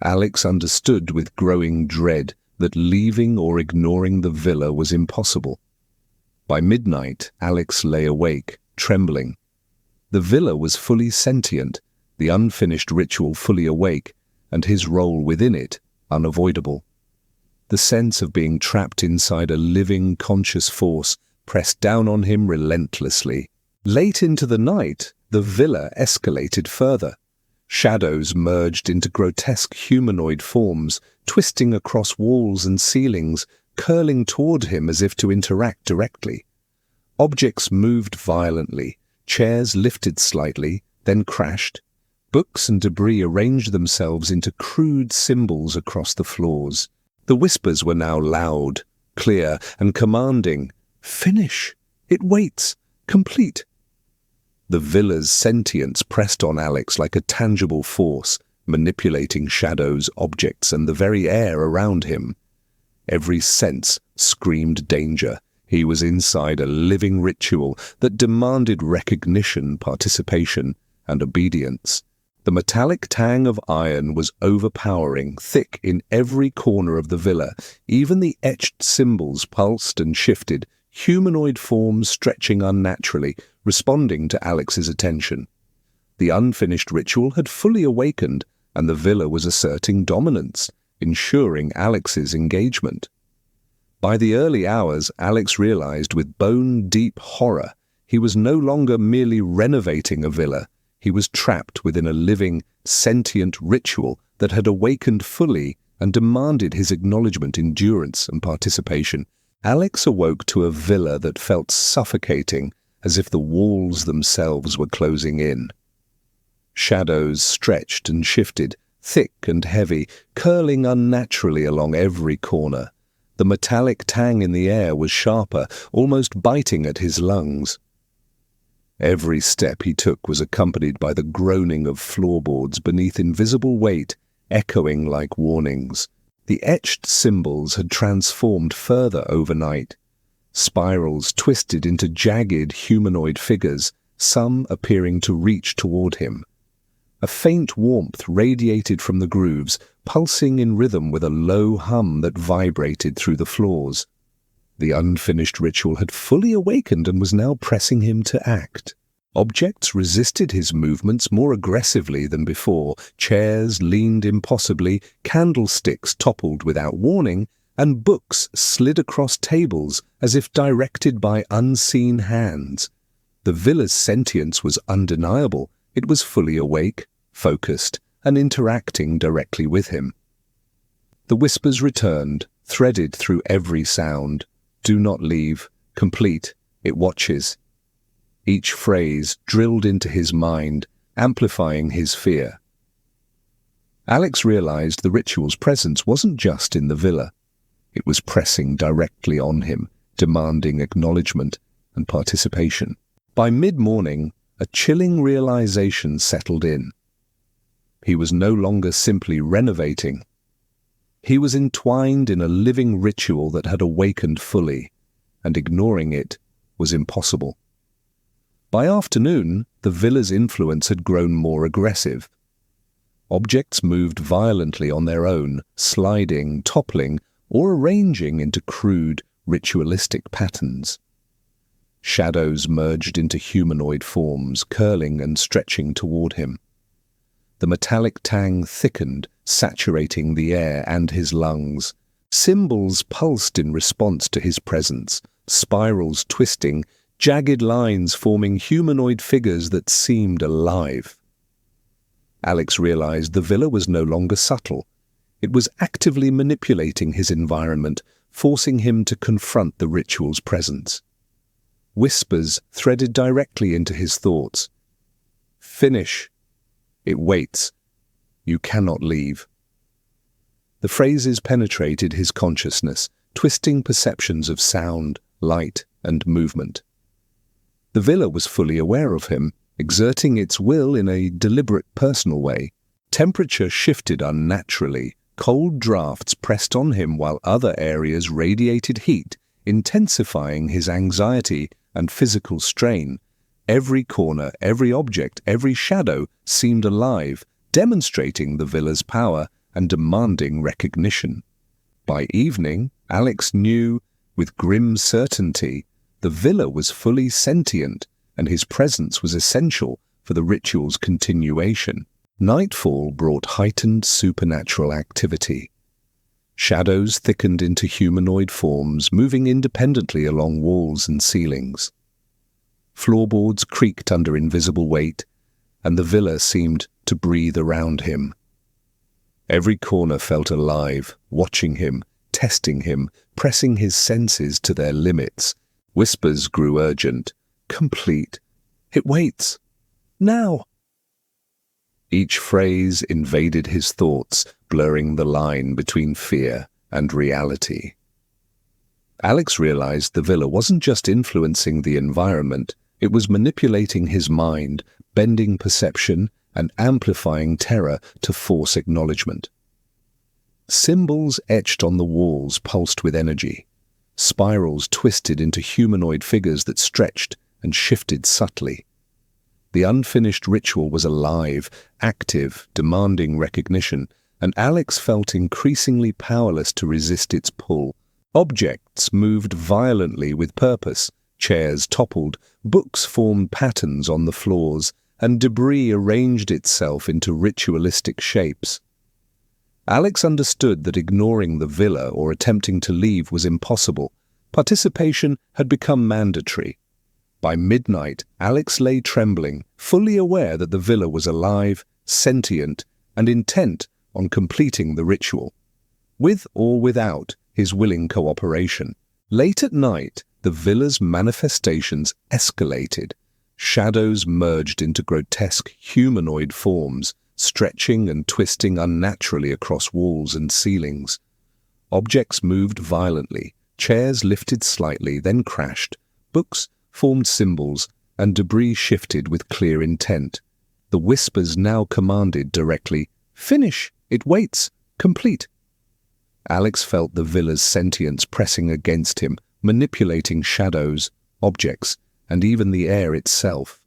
Alex understood with growing dread that leaving or ignoring the villa was impossible. By midnight, Alex lay awake, trembling. The villa was fully sentient, the unfinished ritual fully awake, and his role within it unavoidable. The sense of being trapped inside a living, conscious force pressed down on him relentlessly. Late into the night, the villa escalated further. Shadows merged into grotesque humanoid forms, twisting across walls and ceilings, curling toward him as if to interact directly. Objects moved violently, chairs lifted slightly, then crashed. Books and debris arranged themselves into crude symbols across the floors. The whispers were now loud, clear, and commanding. Finish! It waits! Complete! The villa's sentience pressed on Alex like a tangible force, manipulating shadows, objects, and the very air around him. Every sense screamed danger. He was inside a living ritual that demanded recognition, participation, and obedience. The metallic tang of iron was overpowering, thick in every corner of the villa. Even the etched symbols pulsed and shifted, humanoid forms stretching unnaturally, responding to Alex's attention. The unfinished ritual had fully awakened, and the villa was asserting dominance, ensuring Alex's engagement. By the early hours, Alex realized with bone-deep horror he was no longer merely renovating a villa. He was trapped within a living, sentient ritual that had awakened fully and demanded his acknowledgement, endurance, and participation. Alex awoke to a villa that felt suffocating, as if the walls themselves were closing in. Shadows stretched and shifted, thick and heavy, curling unnaturally along every corner. The metallic tang in the air was sharper, almost biting at his lungs. Every step he took was accompanied by the groaning of floorboards beneath invisible weight, echoing like warnings. The etched symbols had transformed further overnight. Spirals twisted into jagged humanoid figures, some appearing to reach toward him. A faint warmth radiated from the grooves, pulsing in rhythm with a low hum that vibrated through the floors. The unfinished ritual had fully awakened and was now pressing him to act. Objects resisted his movements more aggressively than before. Chairs leaned impossibly, candlesticks toppled without warning, and books slid across tables as if directed by unseen hands. The villa's sentience was undeniable. It was fully awake, focused, and interacting directly with him. The whispers returned, threaded through every sound. Do not leave. Complete. It watches. Each phrase drilled into his mind, amplifying his fear. Alex realized the ritual's presence wasn't just in the villa. It was pressing directly on him, demanding acknowledgement and participation. By mid-morning, a chilling realization settled in. He was no longer simply renovating. He was entwined in a living ritual that had awakened fully, and ignoring it was impossible. By afternoon, the villa's influence had grown more aggressive. Objects moved violently on their own, sliding, toppling, or arranging into crude, ritualistic patterns. Shadows merged into humanoid forms, curling and stretching toward him. The metallic tang thickened, saturating the air and his lungs. Symbols pulsed in response to his presence, spirals twisting, jagged lines forming humanoid figures that seemed alive. Alex realized the villa was no longer subtle. It was actively manipulating his environment, forcing him to confront the ritual's presence. Whispers threaded directly into his thoughts. Finish. It waits. You cannot leave. The phrases penetrated his consciousness, twisting perceptions of sound, light, and movement. The villa was fully aware of him, exerting its will in a deliberate personal way. Temperature shifted unnaturally. Cold drafts pressed on him while other areas radiated heat, intensifying his anxiety and physical strain. Every corner, every object, every shadow seemed alive, demonstrating the villa's power and demanding recognition. By evening, Alex knew, with grim certainty, the villa was fully sentient, and his presence was essential for the ritual's continuation. Nightfall brought heightened supernatural activity. Shadows thickened into humanoid forms, moving independently along walls and ceilings. Floorboards creaked under invisible weight, and the villa seemed to breathe around him. Every corner felt alive, watching him, testing him, pressing his senses to their limits. Whispers grew urgent. Complete. It waits. Now. Each phrase invaded his thoughts, blurring the line between fear and reality. Alex realized the villa wasn't just influencing the environment, it was manipulating his mind, bending perception, and amplifying terror to force acknowledgement. Symbols etched on the walls pulsed with energy. Spirals twisted into humanoid figures that stretched and shifted subtly. The unfinished ritual was alive, active, demanding recognition, and Alex felt increasingly powerless to resist its pull. Objects moved violently with purpose. Chairs toppled, books formed patterns on the floors, and debris arranged itself into ritualistic shapes. Alex understood that ignoring the villa or attempting to leave was impossible. Participation had become mandatory. By midnight, Alex lay trembling, fully aware that the villa was alive, sentient, and intent on completing the ritual, with or without his willing cooperation. Late at night, the villa's manifestations escalated. Shadows merged into grotesque humanoid forms, stretching and twisting unnaturally across walls and ceilings. Objects moved violently, chairs lifted slightly, then crashed, books formed symbols, and debris shifted with clear intent. The whispers now commanded directly, "Finish! It waits! Complete!" Alex felt the villa's sentience pressing against him, manipulating shadows, objects, and even the air itself.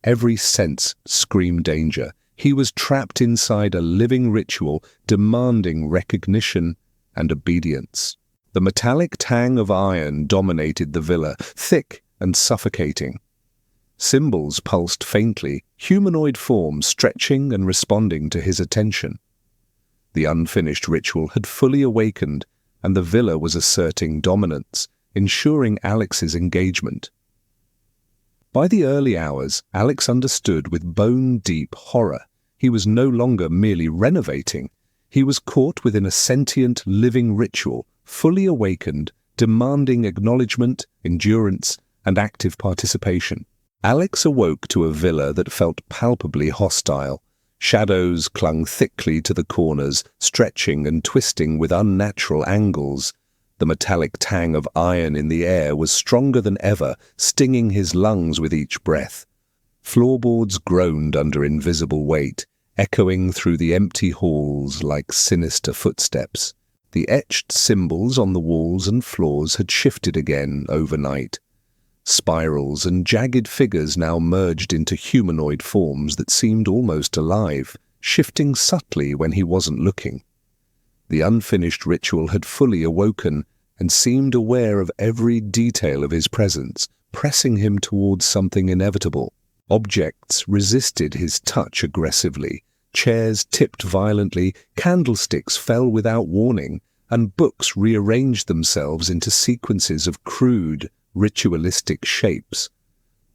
Every sense screamed danger. He was trapped inside a living ritual demanding recognition and obedience. The metallic tang of iron dominated the villa, thick and suffocating. Symbols pulsed faintly, humanoid forms stretching and responding to his attention. The unfinished ritual had fully awakened, and the villa was asserting dominance, ensuring Alex's engagement. By the early hours, Alex understood with bone-deep horror. He was no longer merely renovating. He was caught within a sentient, living ritual, fully awakened, demanding acknowledgement, endurance, and active participation. Alex awoke to a villa that felt palpably hostile. Shadows clung thickly to the corners, stretching and twisting with unnatural angles. The metallic tang of iron in the air was stronger than ever, stinging his lungs with each breath. Floorboards groaned under invisible weight, echoing through the empty halls like sinister footsteps. The etched symbols on the walls and floors had shifted again overnight. Spirals and jagged figures now merged into humanoid forms that seemed almost alive, shifting subtly when he wasn't looking. The unfinished ritual had fully awoken and seemed aware of every detail of his presence, pressing him towards something inevitable. Objects resisted his touch aggressively. Chairs tipped violently, candlesticks fell without warning, and books rearranged themselves into sequences of crude, ritualistic shapes.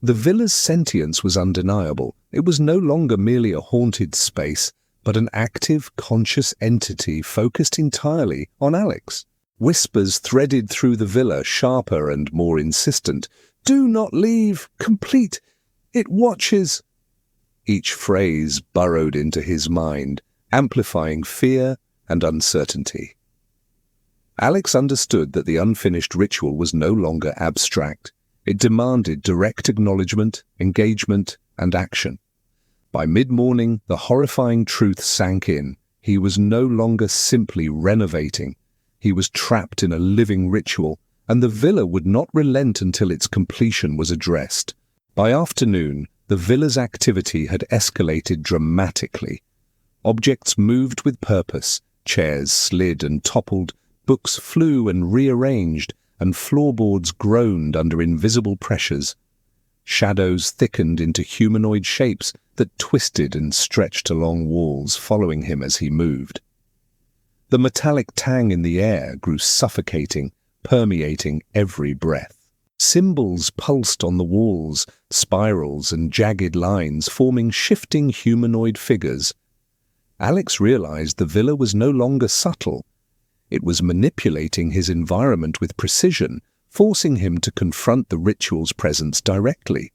The villa's sentience was undeniable. It was no longer merely a haunted space, but an active, conscious entity focused entirely on Alex. Whispers threaded through the villa, sharper and more insistent. "Do not leave! Complete! It watches!" Each phrase burrowed into his mind, amplifying fear and uncertainty. Alex understood that the unfinished ritual was no longer abstract. It demanded direct acknowledgement, engagement, and action. By mid-morning, the horrifying truth sank in. He was no longer simply renovating. He was trapped in a living ritual, and the villa would not relent until its completion was addressed. By afternoon, the villa's activity had escalated dramatically. Objects moved with purpose, chairs slid and toppled, books flew and rearranged, and floorboards groaned under invisible pressures. Shadows thickened into humanoid shapes that twisted and stretched along walls, following him as he moved. The metallic tang in the air grew suffocating, permeating every breath. Symbols pulsed on the walls, spirals and jagged lines forming shifting humanoid figures. Alex realized the villa was no longer subtle. It was manipulating his environment with precision, forcing him to confront the ritual's presence directly.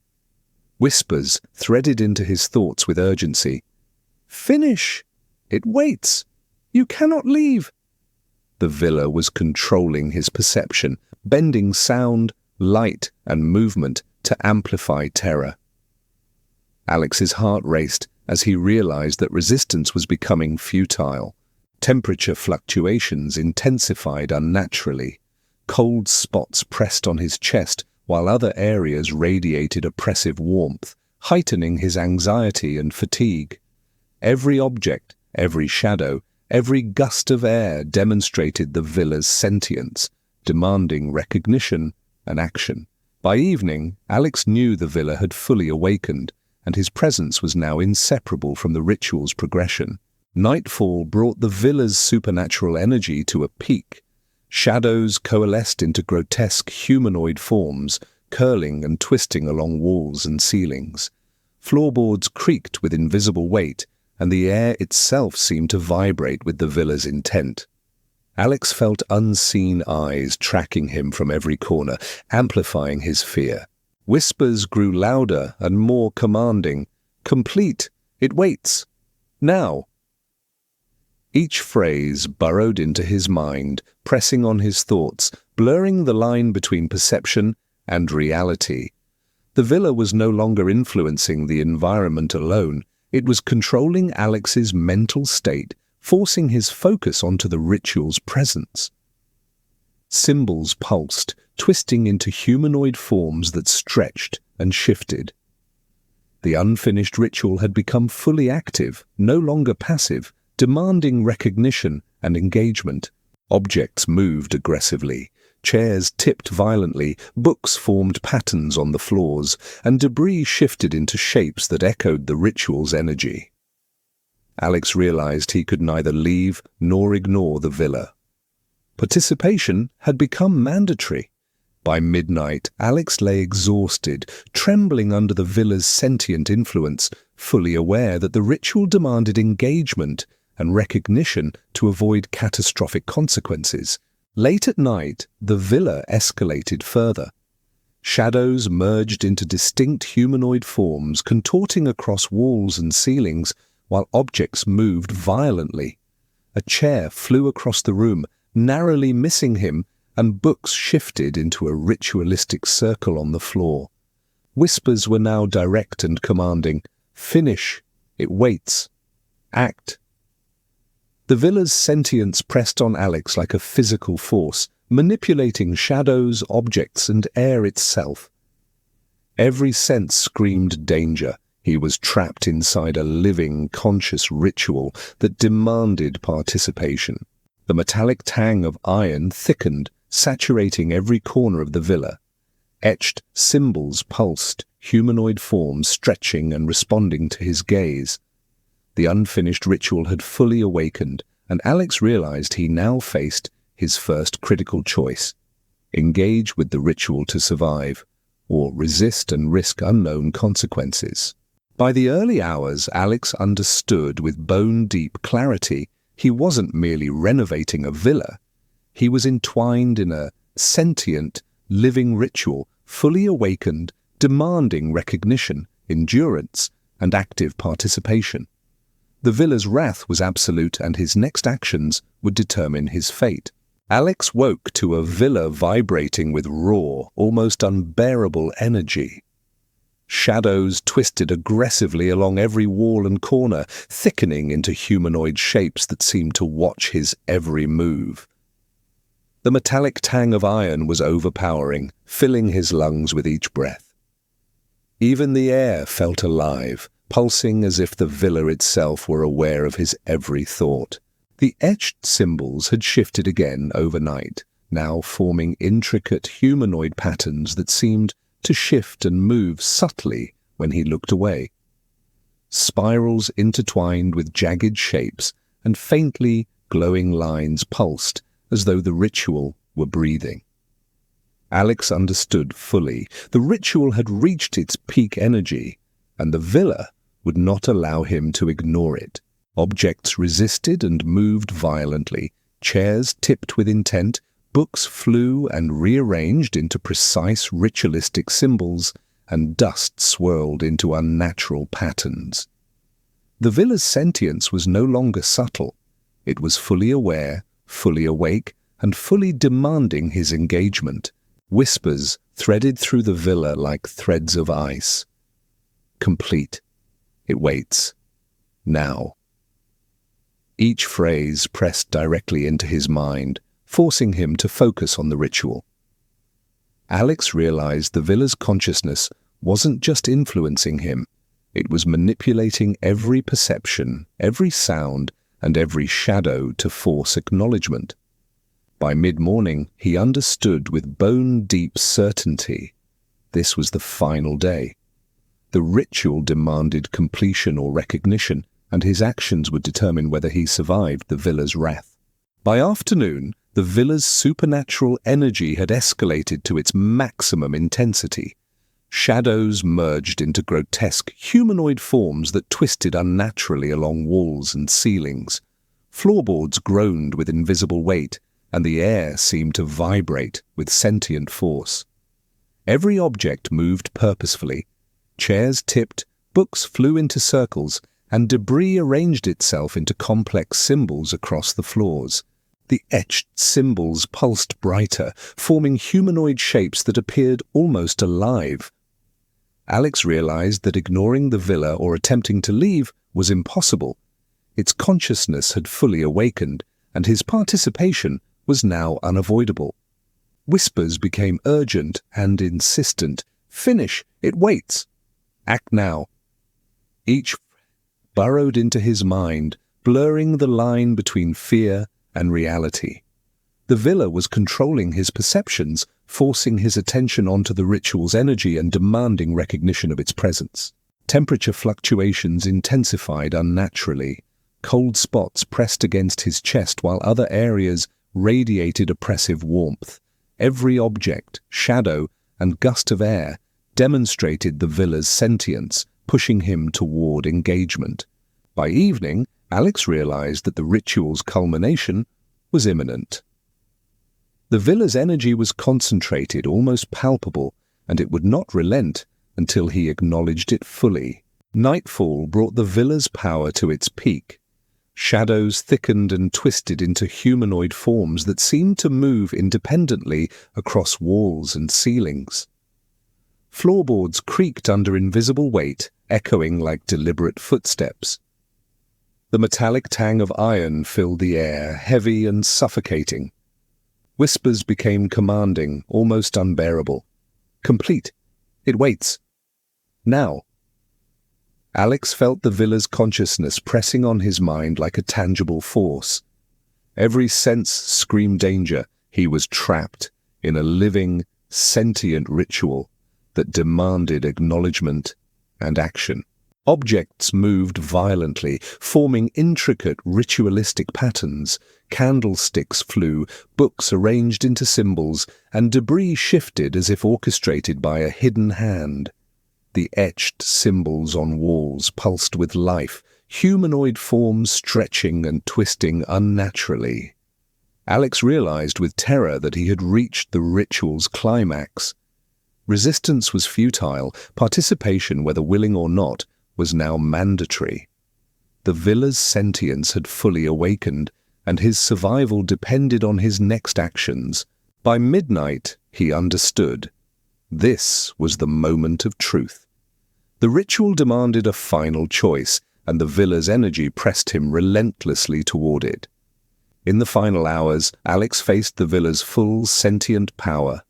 Whispers threaded into his thoughts with urgency. "Finish! It waits! You cannot leave!" The villa was controlling his perception, bending sound, light, and movement to amplify terror. Alex's heart raced as he realized that resistance was becoming futile. Temperature fluctuations intensified unnaturally. Cold spots pressed on his chest while other areas radiated oppressive warmth, heightening his anxiety and fatigue. Every object, every shadow, every gust of air demonstrated the villa's sentience, demanding recognition and action. By evening, Alex knew the villa had fully awakened, and his presence was now inseparable from the ritual's progression. Nightfall brought the villa's supernatural energy to a peak. Shadows coalesced into grotesque humanoid forms, curling and twisting along walls and ceilings. Floorboards creaked with invisible weight, and the air itself seemed to vibrate with the villa's intent. Alex felt unseen eyes tracking him from every corner, amplifying his fear. Whispers grew louder and more commanding. "Complete! It waits! Now!" Each phrase burrowed into his mind, pressing on his thoughts, blurring the line between perception and reality. The villa was no longer influencing the environment alone. It was controlling Alex's mental state, forcing his focus onto the ritual's presence. Symbols pulsed, twisting into humanoid forms that stretched and shifted. The unfinished ritual had become fully active, no longer passive, demanding recognition and engagement. Objects moved aggressively. Chairs tipped violently, books formed patterns on the floors, and debris shifted into shapes that echoed the ritual's energy. Alex realized he could neither leave nor ignore the villa. Participation had become mandatory. By midnight, Alex lay exhausted, trembling under the villa's sentient influence, fully aware that the ritual demanded engagement and recognition to avoid catastrophic consequences. Late at night, the villa escalated further. Shadows merged into distinct humanoid forms, contorting across walls and ceilings, while objects moved violently. A chair flew across the room, narrowly missing him, and books shifted into a ritualistic circle on the floor. Whispers were now direct and commanding. "Finish. It waits. Act." The villa's sentience pressed on Alex like a physical force, manipulating shadows, objects, and air itself. Every sense screamed danger. He was trapped inside a living, conscious ritual that demanded participation. The metallic tang of iron thickened, saturating every corner of the villa. Etched symbols pulsed, humanoid forms stretching and responding to his gaze. The unfinished ritual had fully awakened, and Alex realized he now faced his first critical choice: engage with the ritual to survive, or resist and risk unknown consequences. By the early hours, Alex understood with bone-deep clarity he wasn't merely renovating a villa. He was entwined in a sentient, living ritual, fully awakened, demanding recognition, endurance, and active participation. The villa's wrath was absolute, and his next actions would determine his fate. Alex woke to a villa vibrating with raw, almost unbearable energy. Shadows twisted aggressively along every wall and corner, thickening into humanoid shapes that seemed to watch his every move. The metallic tang of iron was overpowering, filling his lungs with each breath. Even the air felt alive, pulsing as if the villa itself were aware of his every thought. The etched symbols had shifted again overnight, now forming intricate humanoid patterns that seemed to shift and move subtly when he looked away. Spirals intertwined with jagged shapes, and faintly glowing lines pulsed as though the ritual were breathing. Alex understood fully. The ritual had reached its peak energy, and the villa would not allow him to ignore it. Objects resisted and moved violently. Chairs tipped with intent. Books flew and rearranged into precise ritualistic symbols, and dust swirled into unnatural patterns. The villa's sentience was no longer subtle. It was fully aware, fully awake, and fully demanding his engagement. Whispers threaded through the villa like threads of ice. Complete. It waits. Now. Each phrase pressed directly into his mind, forcing him to focus on the ritual. Alex realized the villa's consciousness wasn't just influencing him, it was manipulating every perception, every sound, and every shadow to force acknowledgement. By mid-morning, he understood with bone-deep certainty. This was the final day. The ritual demanded completion or recognition, and his actions would determine whether he survived the villa's wrath. By afternoon, the villa's supernatural energy had escalated to its maximum intensity. Shadows merged into grotesque humanoid forms that twisted unnaturally along walls and ceilings. Floorboards groaned with invisible weight, and the air seemed to vibrate with sentient force. Every object moved purposefully. Chairs tipped, books flew into circles, and debris arranged itself into complex symbols across the floors. The etched symbols pulsed brighter, forming humanoid shapes that appeared almost alive. Alex realized that ignoring the villa or attempting to leave was impossible. Its consciousness had fully awakened, and his participation was now unavoidable. Whispers became urgent and insistent. Finish, it waits. Act now. Each burrowed into his mind, blurring the line between fear and reality. The villa was controlling his perceptions, forcing his attention onto the ritual's energy and demanding recognition of its presence. Temperature fluctuations intensified unnaturally. Cold spots pressed against his chest while other areas radiated oppressive warmth. Every object, shadow, and gust of air demonstrated the villa's sentience, pushing him toward engagement. By evening, Alex realized that the ritual's culmination was imminent. The villa's energy was concentrated, almost palpable, and it would not relent until he acknowledged it fully. Nightfall brought the villa's power to its peak. Shadows thickened and twisted into humanoid forms that seemed to move independently across walls and ceilings. Floorboards creaked under invisible weight, echoing like deliberate footsteps. The metallic tang of iron filled the air, heavy and suffocating. Whispers became commanding, almost unbearable. Complete. It waits. Now. Alex felt the villa's consciousness pressing on his mind like a tangible force. Every sense screamed danger. He was trapped in a living, sentient ritual that demanded acknowledgement and action. Objects moved violently, forming intricate ritualistic patterns. Candlesticks flew, books arranged into symbols, and debris shifted as if orchestrated by a hidden hand. The etched symbols on walls pulsed with life, humanoid forms stretching and twisting unnaturally. Alex realized with terror that he had reached the ritual's climax. Resistance was futile. Participation, whether willing or not, was now mandatory. The villa's sentience had fully awakened, and his survival depended on his next actions. By midnight, he understood. This was the moment of truth. The ritual demanded a final choice, and the villa's energy pressed him relentlessly toward it. In the final hours, Alex faced the villa's full sentient power.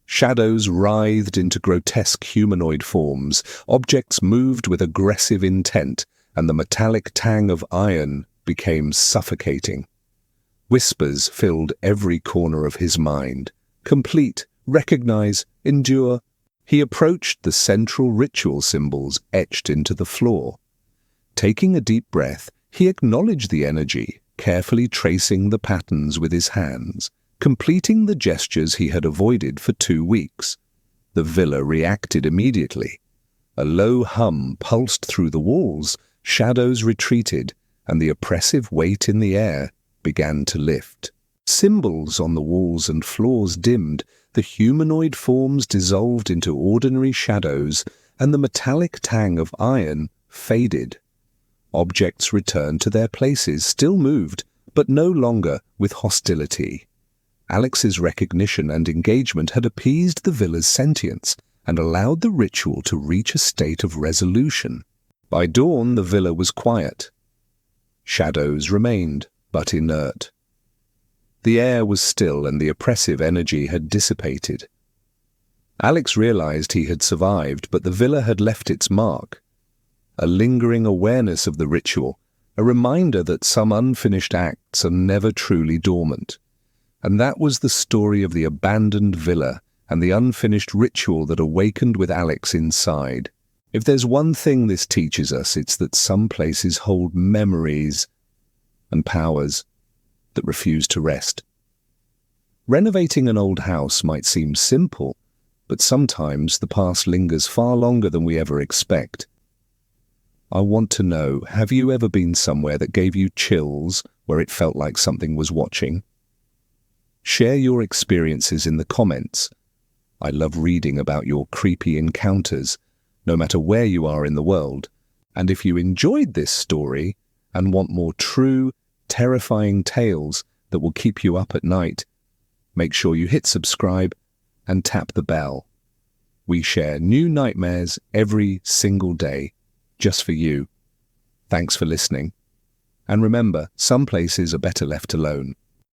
Shadows writhed into grotesque humanoid forms, objects moved with aggressive intent, and the metallic tang of iron became suffocating. Whispers filled every corner of his mind. Complete, recognize, endure. He approached the central ritual symbols etched into the floor. Taking a deep breath, he acknowledged the energy, carefully tracing the patterns with his hands, completing the gestures he had avoided for 2 weeks. The villa reacted immediately. A low hum pulsed through the walls, shadows retreated, and the oppressive weight in the air began to lift. Symbols on the walls and floors dimmed, the humanoid forms dissolved into ordinary shadows, and the metallic tang of iron faded. Objects returned to their places, still moved, but no longer with hostility. Alex's recognition and engagement had appeased the villa's sentience and allowed the ritual to reach a state of resolution. By dawn, the villa was quiet. Shadows remained, but inert. The air was still and the oppressive energy had dissipated. Alex realized he had survived, but the villa had left its mark. A lingering awareness of the ritual, a reminder that some unfinished acts are never truly dormant. And that was the story of the abandoned villa and the unfinished ritual that awakened with Alex inside. If there's one thing this teaches us, it's that some places hold memories and powers that refuse to rest. Renovating an old house might seem simple, but sometimes the past lingers far longer than we ever expect. I want to know, have you ever been somewhere that gave you chills where it felt like something was watching? Share your experiences in the comments. I love reading about your creepy encounters, no matter where you are in the world. And if you enjoyed this story and want more true, terrifying tales that will keep you up at night, make sure you hit subscribe and tap the bell. We share new nightmares every single day, just for you. Thanks for listening. And remember, some places are better left alone.